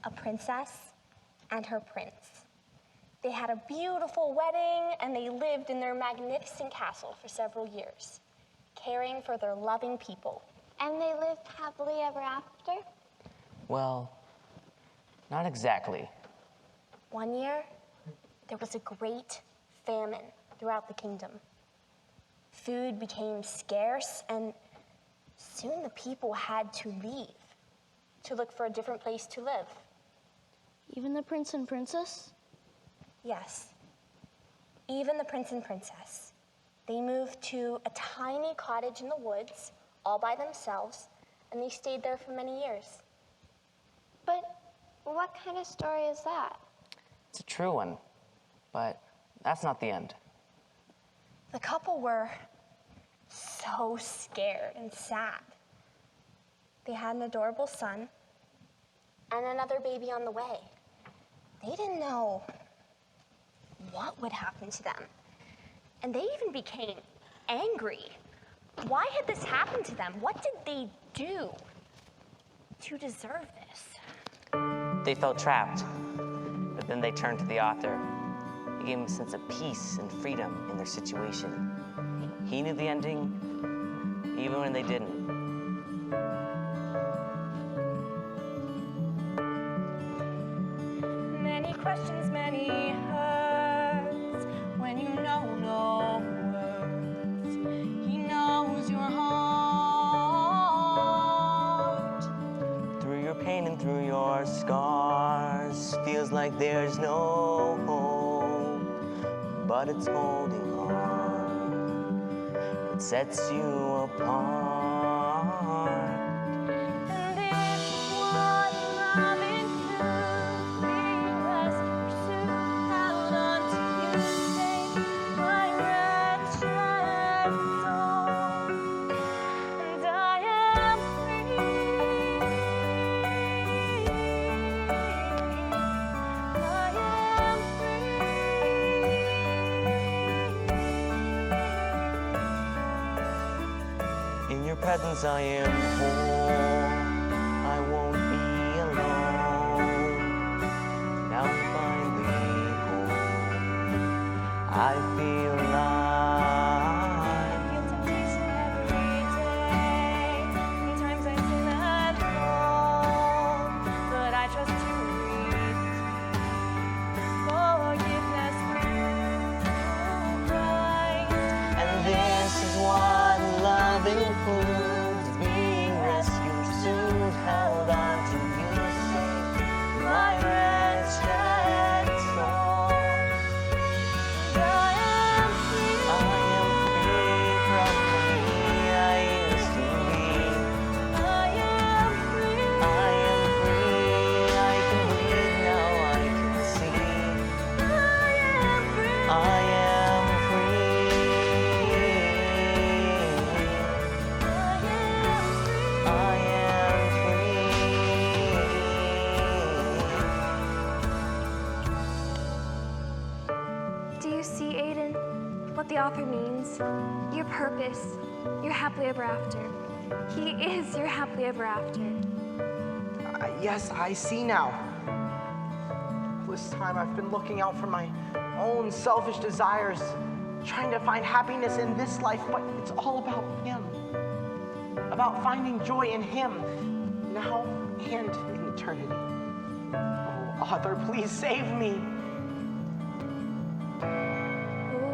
A princess and her prince. They had a beautiful wedding, and they lived in their magnificent castle for several years, caring for their loving people. And they lived happily ever after? Well, not exactly. One year, there was a great famine throughout the kingdom. Food became scarce, and soon the people had to leave to look for a different place to live. Even the prince and princess? Yes, even the prince and princess. They moved to a tiny cottage in the woods, all by themselves, and they stayed there for many years. But what kind of story is that? It's a true one, but that's not the end. The couple were so scared and sad. They had an adorable son and another baby on the way. They didn't know what would happen to them. And they even became angry. Why had this happened to them? What did they do to deserve this? They felt trapped, but then they turned to the author. He gave them a sense of peace and freedom in their situation. He knew the ending, even when they didn't. Many questions, many hurts, when you know no words. He knows your heart. Through your pain and through your scars, feels like there's no hope, but it's holding on. It sets you apart. And this one love includes being rescued, pursued, held on to you, save my wretched soul. And I am free. I am free. In your presence I am whole. I won't be alone. Now I'm finally home. I feel alive. I feel temptation every day. Sometimes I sin and fall, but I trust to receive forgiveness through Christ. And this is what love includes, being rescued, pursued, held on to you, save my wretched soul. And I am free. I am free from me I used to be. I am free. I am free, I can breathe now, I can see. I am free. I am free. I am free. Do you see, Aiden, what the author means? Your purpose, your happily ever after. He is your happily ever after. Yes, I see now. All this time I've been looking out for my own selfish desires, trying to find happiness in this life, but it's all about him. About finding joy in him, now and in eternity. Oh, author, please save me. Oh,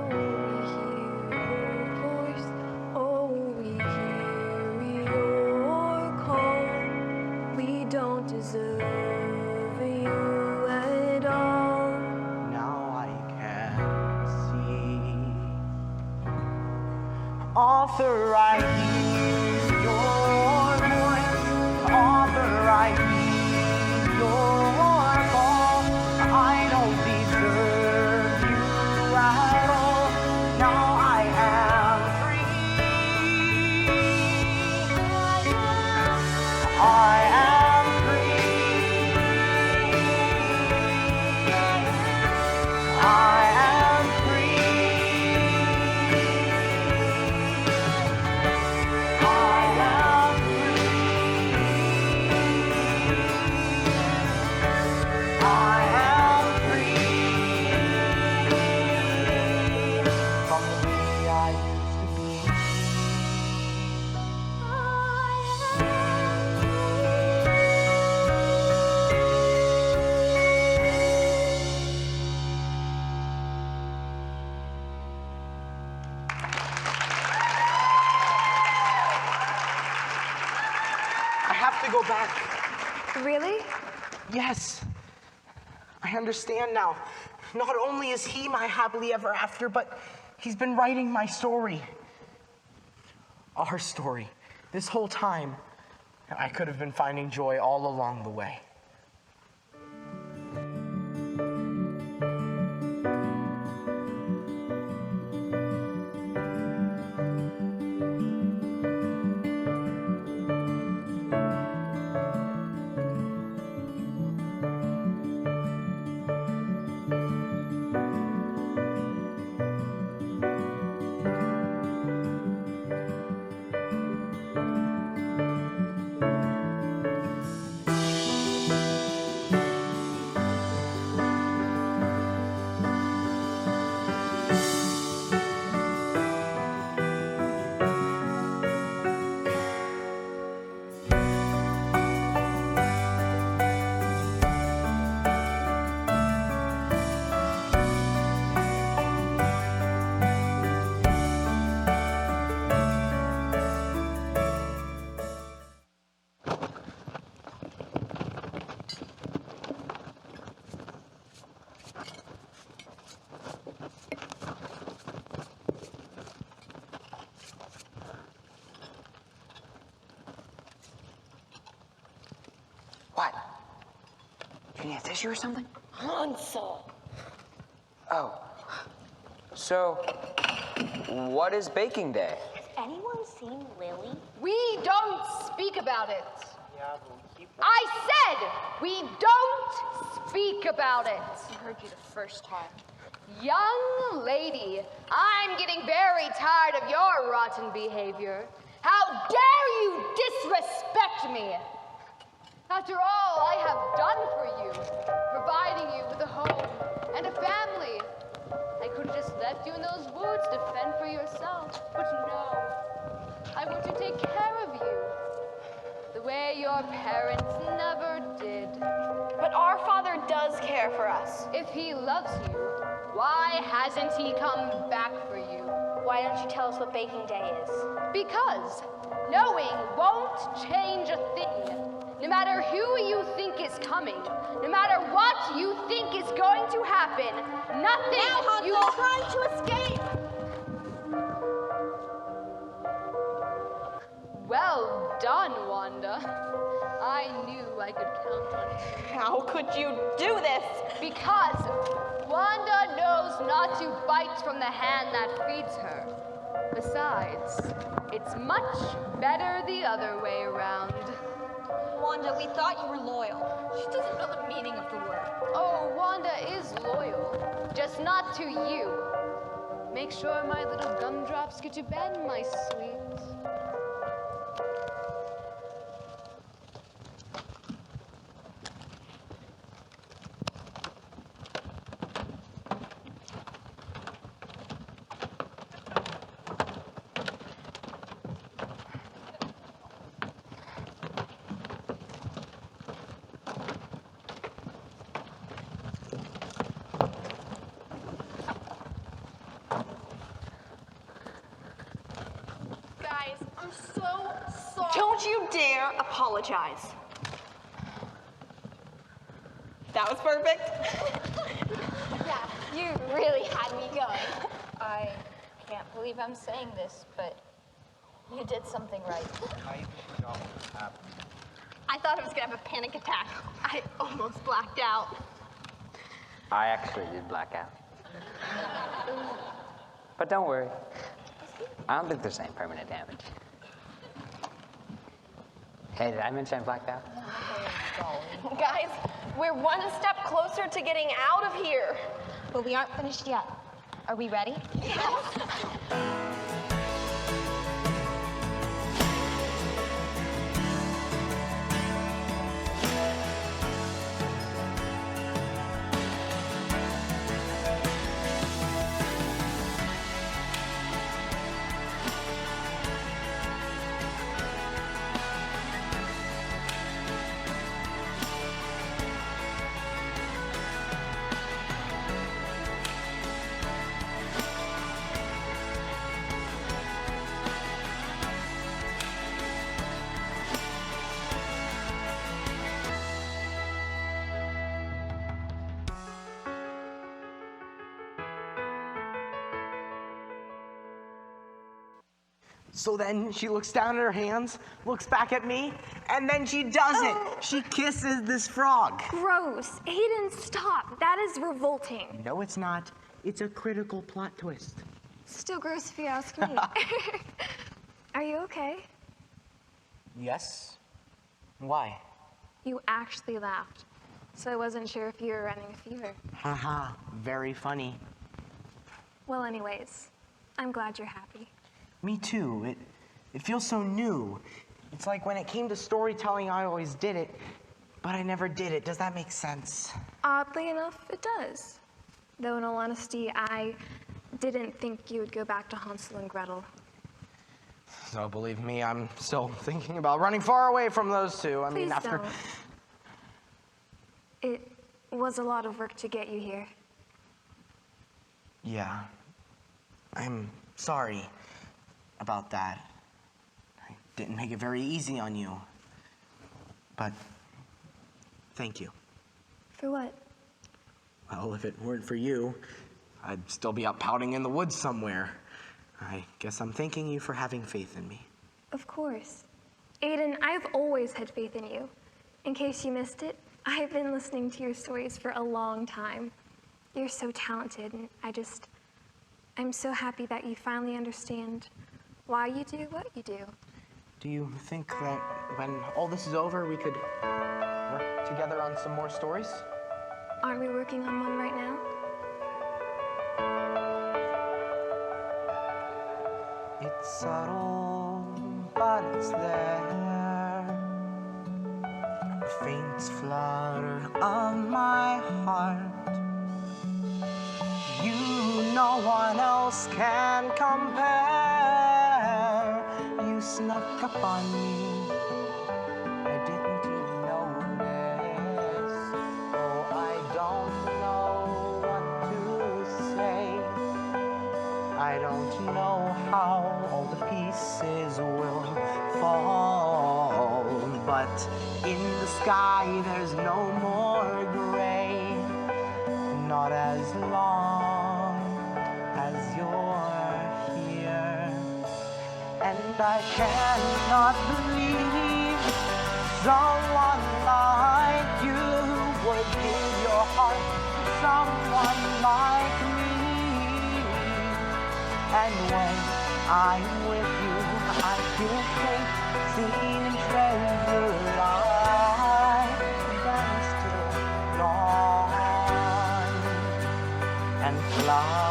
Author, I hear your voice. Author, I hear your call. I don't deserve you at all. Now I am free. I am free. I am free. Go back. Really? Yes. I understand now. Not only is he my happily ever after, but he's been writing my story. Our story. This whole time, I could have been finding joy all along the way. What? You need a tissue or something? Hansel. Oh. So, what is baking day? Has anyone seen Lily? We don't speak about it. Yeah, but we keep... I said we don't speak about it. I heard you the first time. Young lady, I'm getting very tired of your rotten behavior. How dare you disrespect me? After all I have done for you, providing you with a home and a family. I could have just left you in those woods to fend for yourself, but no. I want to take care of you, the way your parents never did. But our father does care for us. If he loves you, why hasn't he come back for you? Why don't you tell us what baking day is? Because knowing won't change a thing. No matter who you think is coming, no matter what you think is going to happen, nothing now, Hansel, you trying to escape. Well done, Wanda. I knew I could count on you. How could you do this? Because Wanda knows not to bite from the hand that feeds her. Besides, it's much better the other way around. Wanda, we thought you were loyal. She doesn't know the meaning of the word. Oh, Wanda is loyal, just not to you. Make sure my little gumdrops get to bed, my sweet. Don't you dare apologize. That was perfect. Yeah, you really had me going. I can't believe I'm saying this, but You did something right. I forgot what was happening. I thought I was gonna have a panic attack. I almost blacked out. I actually did black out. But don't worry. I don't think there's any permanent damage. Hey, did I mention I blacked out? Guys, we're one step closer to getting out of here. But we aren't finished yet. Are we ready? So then she looks down at her hands, looks back at me, and then she doesn't. She kisses this frog. Gross. Aiden, stop. That is revolting. No, it's not. It's a critical plot twist. Still gross if you ask me. Are you okay? Yes? Why? You actually laughed. So I wasn't sure if you were running a fever. Haha, very funny. Well, anyways, I'm glad you're happy. Me too. It feels so new. It's like when it came to storytelling, I always did it, but I never did it. Does that make sense? Oddly enough, it does. Though in all honesty, I didn't think you would go back to Hansel and Gretel. So believe me, I'm still thinking about running far away from those two. I mean, Please after... don't. It was a lot of work to get you here. Yeah. I'm sorry about that. I didn't make it very easy on you. But thank you. For what? Well, if it weren't for you, I'd still be out pouting in the woods somewhere. I guess I'm thanking you for having faith in me. Of course. Aiden, I've always had faith in you. In case you missed it, I've been listening to your stories for a long time. You're so talented, and I'm so happy that you finally understand why you do what you do. Do you think that when all this is over, we could work together on some more stories? Aren't we working on one right now? It's subtle, but it's there. The faint flutter of my heart. You, no one else can compare. You snuck up on me. I didn't even notice. Oh, I don't know what to say. I don't know how all the pieces will fall, but in the sky there's no more gray, not as long as you're here. And I cannot believe someone like you would give your heart to someone like me. And when I'm with you, I feel safe, seen and treasured. I'm still gone and fly.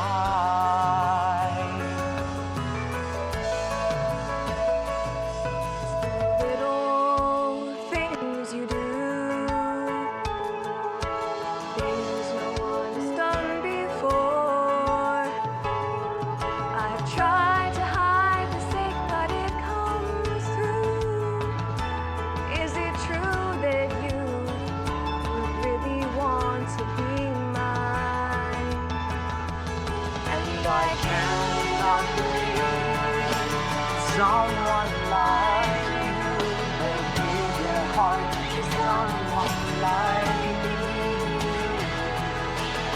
Little things you do, things no one's done before. I've tried to hide the sick, but it comes through. Is it true that you really want to be mine? And I cannot believe someone like you will give your heart to someone like me.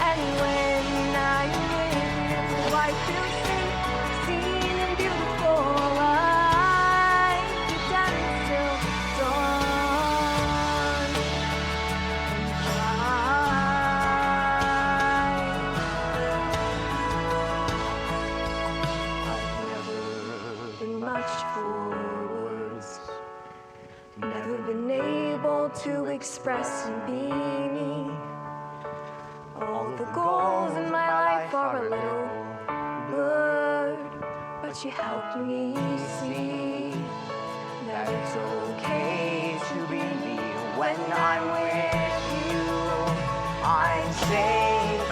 And when I'm with you, I feel safe, seen and beautiful. express and be me. All the goals in my life are a little blurred, but you helped me see that it's okay to be me. When I'm with you, I'm safe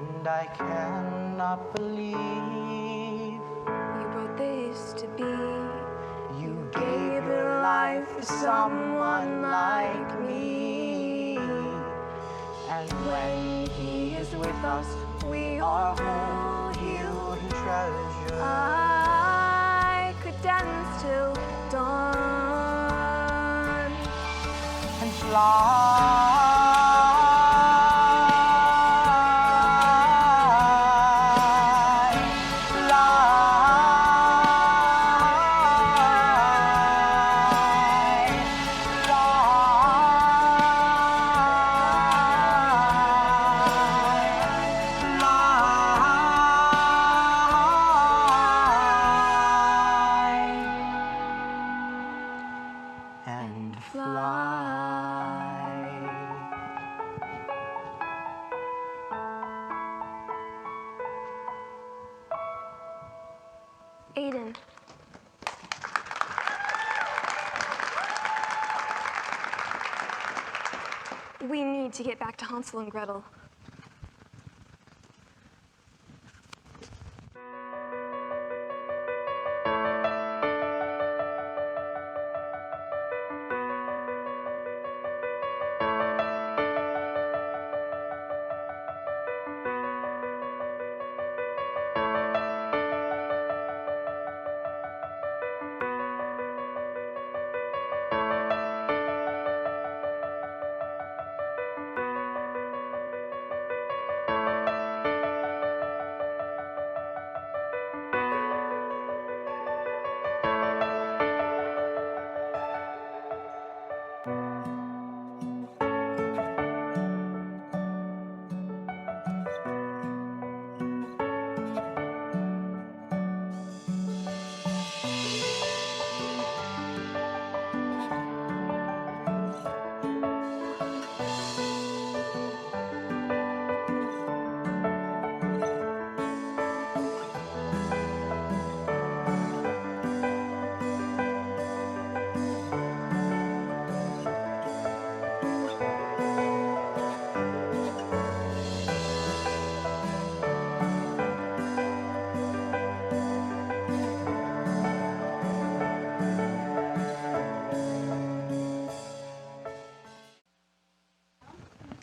and I cannot believe you brought this to be. You gave your life for someone like me. And when he is with us, we are whole, healed, and treasured. I could dance till dawn and fly. Aiden. We need to get back to Hansel and Gretel.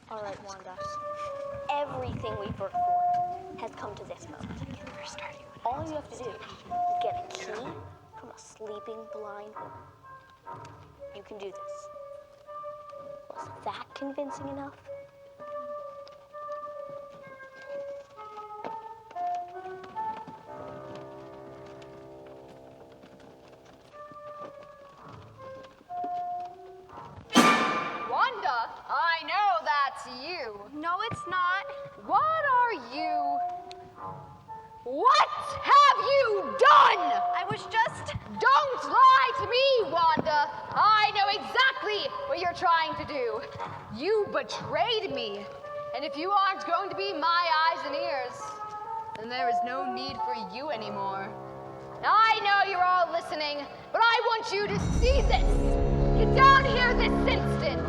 All right, Wanda. Everything we've worked for has come to this moment. All you have to do is get a key from a sleeping blind woman. You can do this. Was that convincing enough? Wanda, I know that's you. No, it's not. What are you? What have you done? I was just... Don't lie to me, Wanda. I know exactly what you're trying to do. You betrayed me. And if you aren't going to be my eyes and ears, then there is no need for you anymore. I know you're all listening, but I want you to see this. Get down here this instant.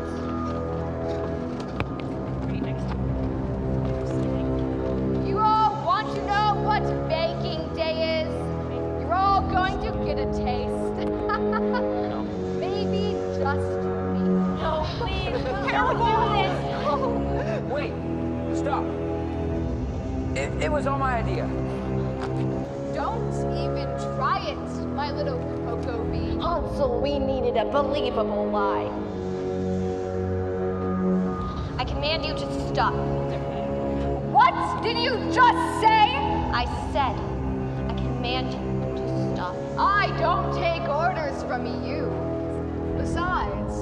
You all want to know what baking day is? You're all going to get a taste. Maybe just me. No, please. Don't do this. Wait, stop. It was all my idea. Don't even try it, my little cocoa bean. Hansel, we needed a believable lie. I command you to stop. What did you just say? I said, I command you to stop. I don't take orders from you. Besides,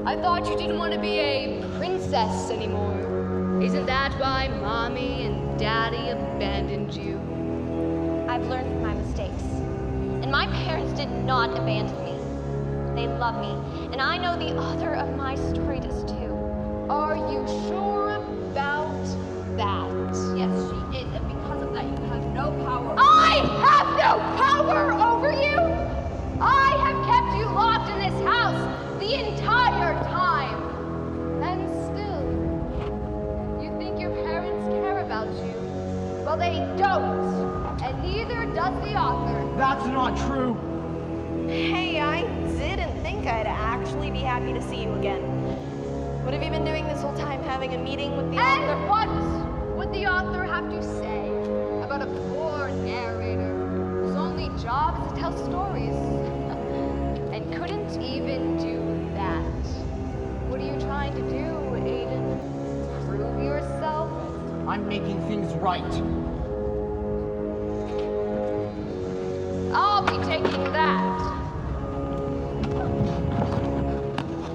I thought you didn't want to be a princess anymore. Isn't that why Mommy and Daddy abandoned you? I've learned from my mistakes. And my parents did not abandon me. They love me, and I know the author of my story does too. Are you sure about that? Yes, she is, and because of that, you have no power. I have no power over you! I have kept you locked in this house the entire time. And still, you think your parents care about you. Well, they don't, and neither does the author. That's not true. Hey, I didn't think I'd actually be happy to see you again. What have you been doing this whole time, having a meeting with the author? And what would the author have to say about a poor narrator whose only job is to tell stories and couldn't even do that? What are you trying to do, Aiden? Prove yourself? I'm making things right. I'll be taking that.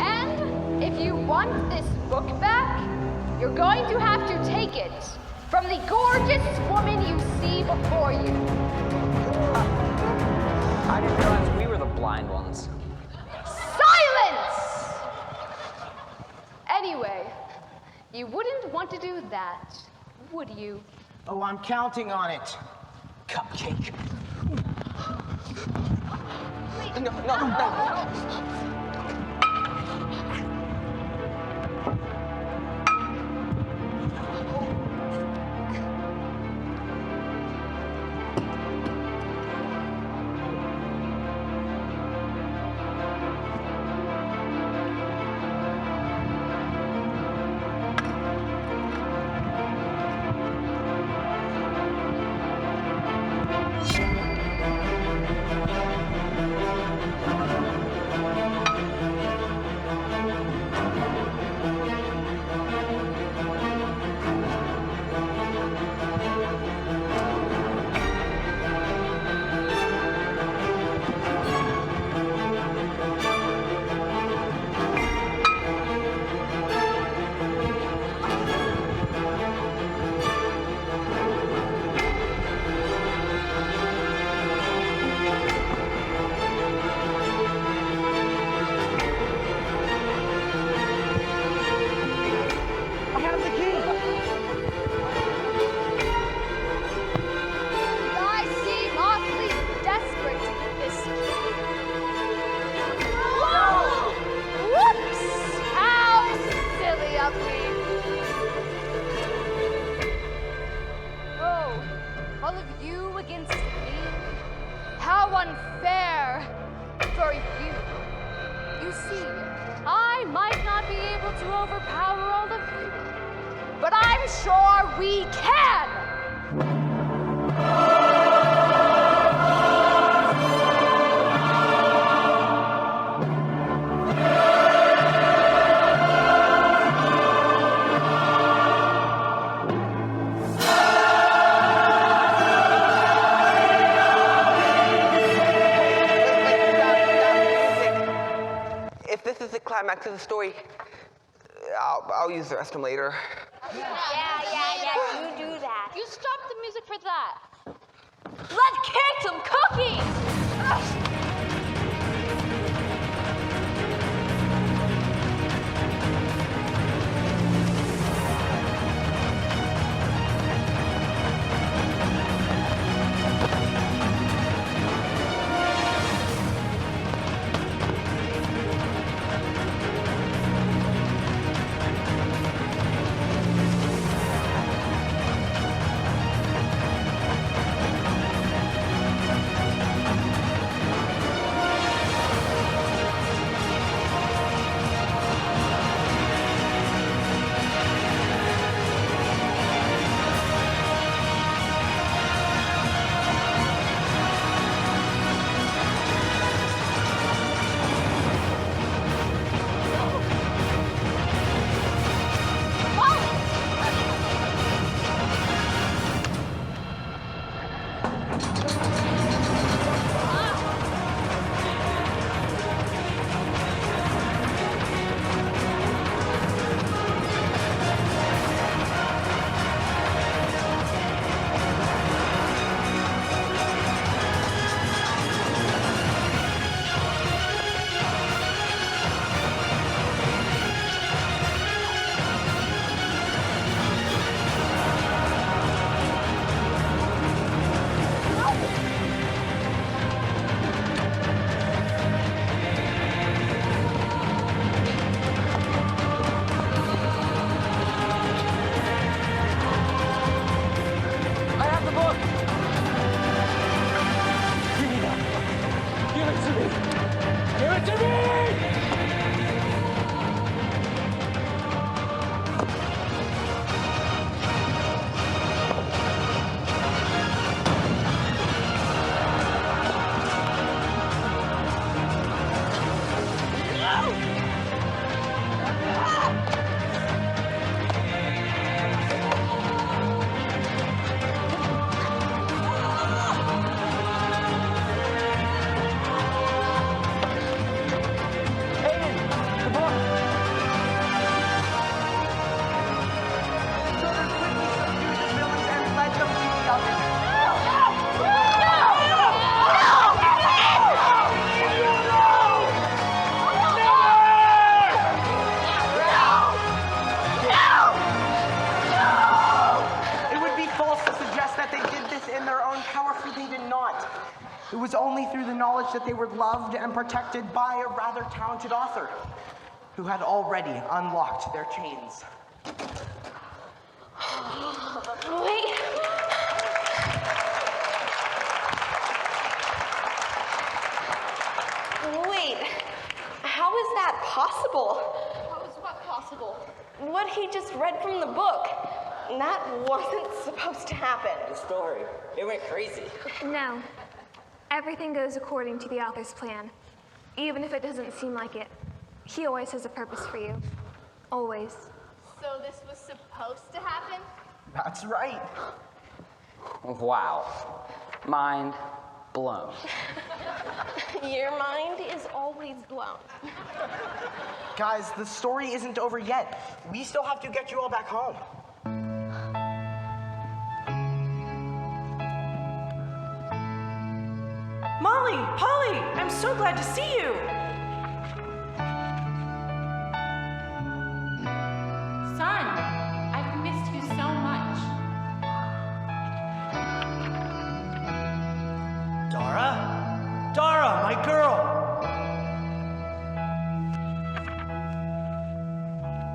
And if you want this book back, you're going to have to take it from the gorgeous woman you see before you. I didn't realize we were the blind ones. Silence! Anyway, you wouldn't want to do that, would you? Oh, I'm counting on it. Cupcake. No. Climax of the story. I'll use the restroom later. Yeah, you do that. You stop the music for that. Let's kick some cookies! was only through the knowledge that they were loved and protected by a rather talented author who had already unlocked their chains. Wait. Wait, how is that possible? How is what possible? What he just read from the book. That wasn't supposed to happen. The story, it went crazy. No. Everything goes according to the author's plan. Even if it doesn't seem like it. He always has a purpose for you. Always. So this was supposed to happen? That's right. Wow. Mind blown. Your mind is always blown. Guys, the story isn't over yet. We still have to get you all back home. Molly, Polly, I'm so glad to see you. Son, I've missed you so much. Dara? Dara, my girl!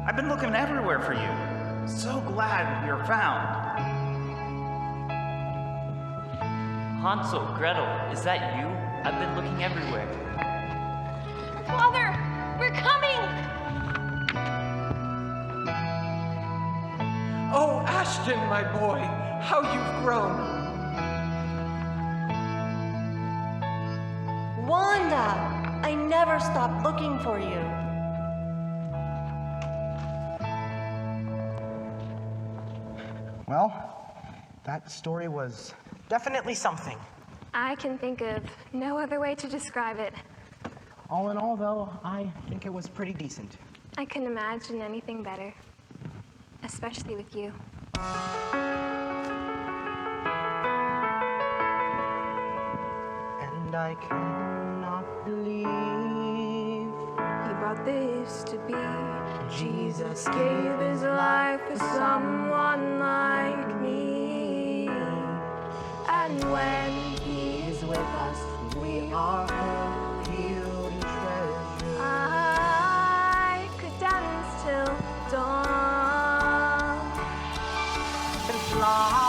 I've been looking everywhere for you. So glad you're found. Hansel, Gretel, is that you? I've been looking everywhere. Father, we're coming! Oh, Ashton, my boy, how you've grown. Wanda, I never stopped looking for you. Well, that story was definitely something. I can think of no other way to describe it. All in all, though, I think it was pretty decent. I couldn't imagine anything better. Especially with you. And I cannot believe he brought this to be. Jesus gave his life for someone like me. And when he is with us, we are all healed and treasured. I could dance till dawn and fly.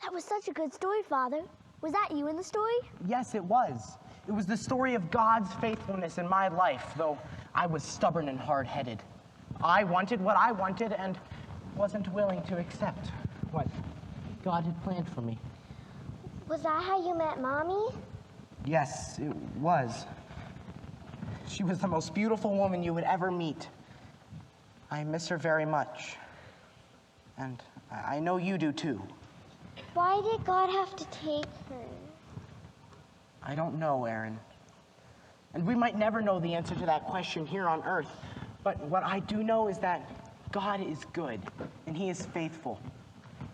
That was such a good story, Father. Was that you in the story? Yes, it was. It was the story of God's faithfulness in my life, though I was stubborn and hard-headed. I wanted what I wanted and wasn't willing to accept what God had planned for me. Was that how you met Mommy? Yes, it was. She was the most beautiful woman you would ever meet. I miss her very much. And I know you do too. Why did God have to take her? I don't know, Aaron. And we might never know the answer to that question here on Earth. But what I do know is that God is good, and he is faithful.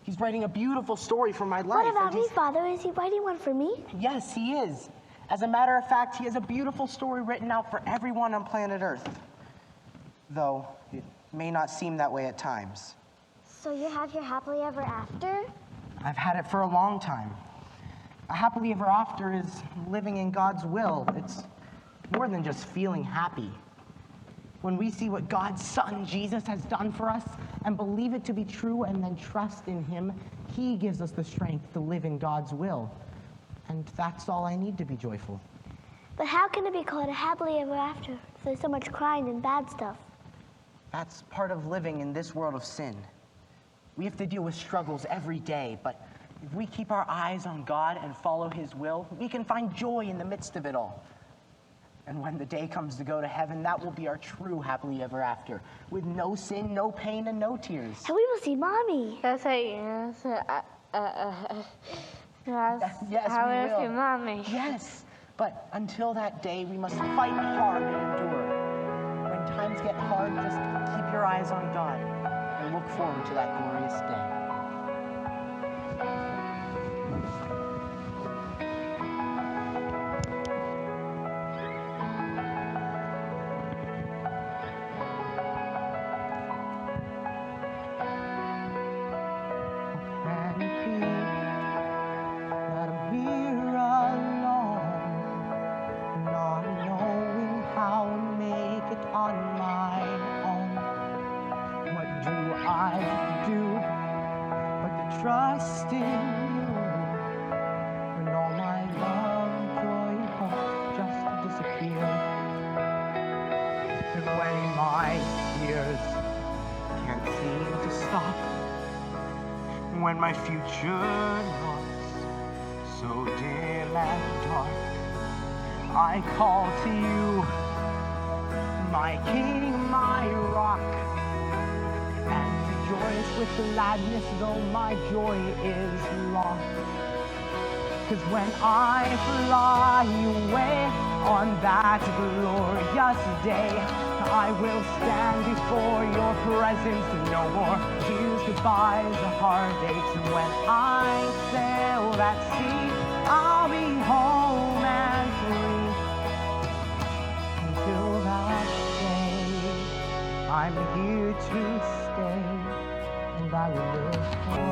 He's writing a beautiful story for my life. What about me, Father? Is he writing one for me? Yes, he is. As a matter of fact, he has a beautiful story written out for everyone on planet Earth. Though it may not seem that way at times. So you have your happily ever after? I've had it for a long time. A happily ever after is living in God's will. It's more than just feeling happy. When we see what God's Son, Jesus, has done for us and believe it to be true and then trust in him, he gives us the strength to live in God's will. And that's all I need to be joyful. But how can it be called a happily ever after if there's so much crying and bad stuff? That's part of living in this world of sin. We have to deal with struggles every day, but if we keep our eyes on God and follow His will, we can find joy in the midst of it all. And when the day comes to go to heaven, that will be our true happily ever after, with no sin, no pain, and no tears. And we will see Mommy. Yes, how we will will. see Mommy. Yes, but until that day, we must fight hard and endure. When times get hard, just keep your eyes on God and look forward to that glorious day. Trust in you when all my love, joy, and hope just disappear. And when my tears can't seem to stop, when my future looks so dim and dark, I call to you, my King, my rock. Rejoice with gladness, though my joy is lost. 'Cause when I fly away on that glorious day, I will stand before your presence, no more tears, goodbyes, or heartaches. And when I sail that sea, I'll be home and free. Until that day, I'm here to stay. And I will live for you.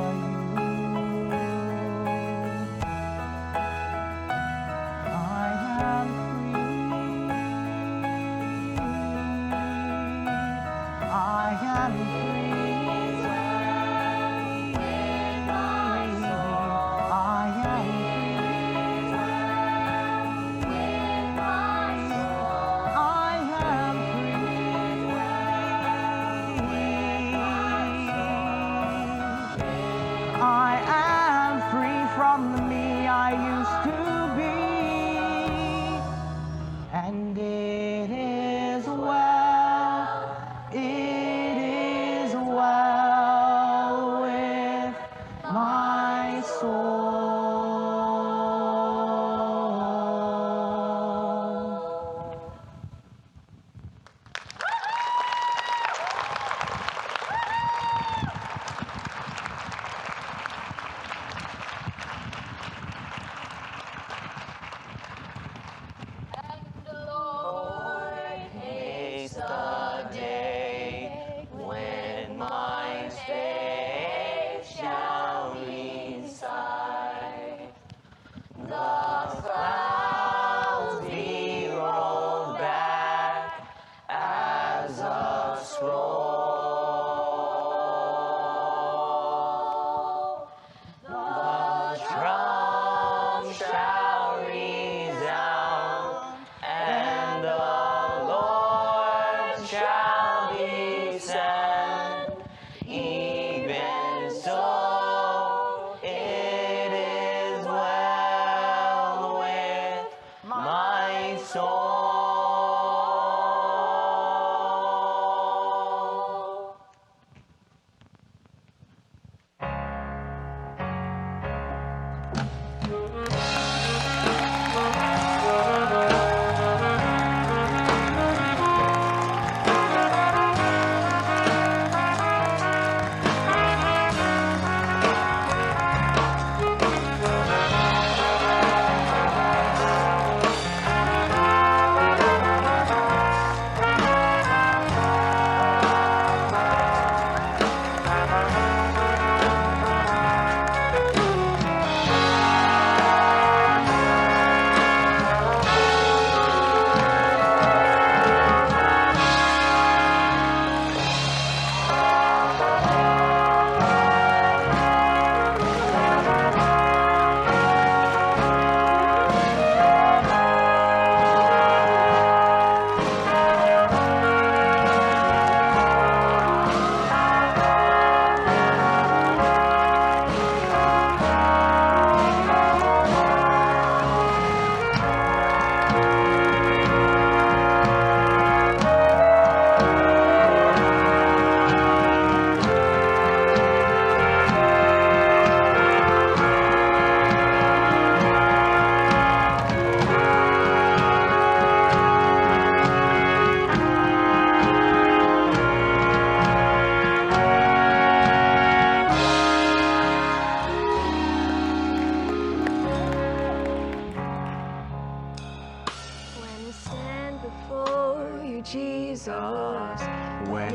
I am free. I am free. I am I am free from the me I used to be, and it is well with my soul.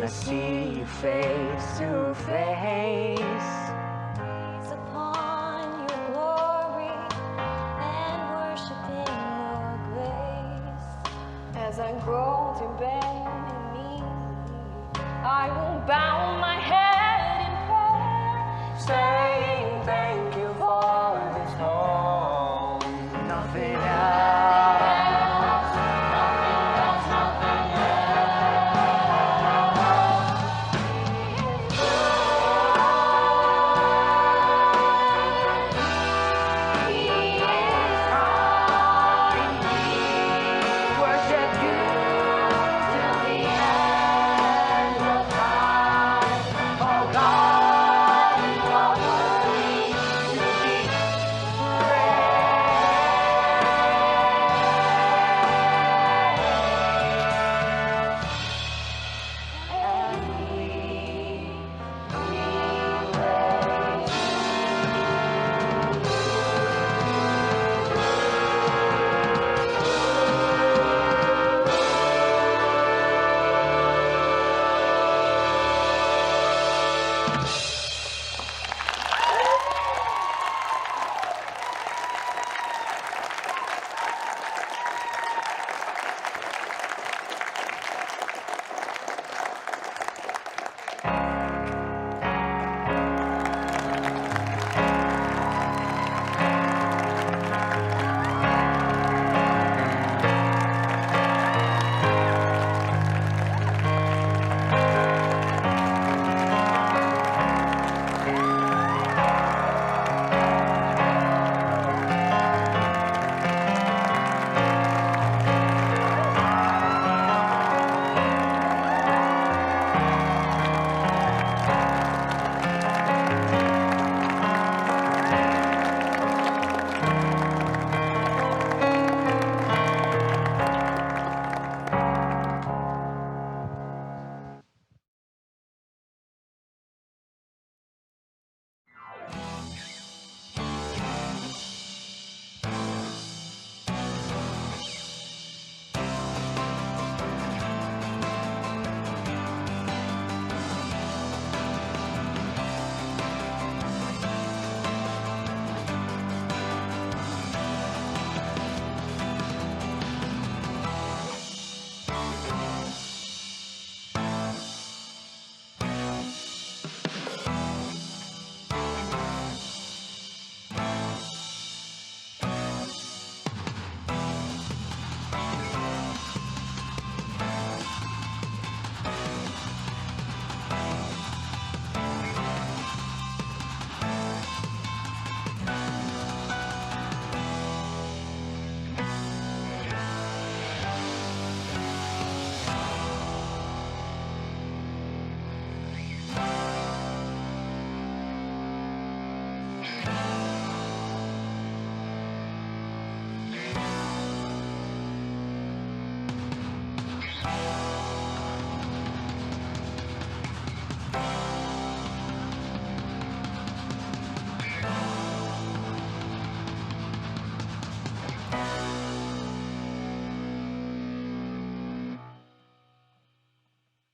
see you face to face. Gaze upon your glory and worship in your grace. As I grow to bend in me, I will bow my head in prayer.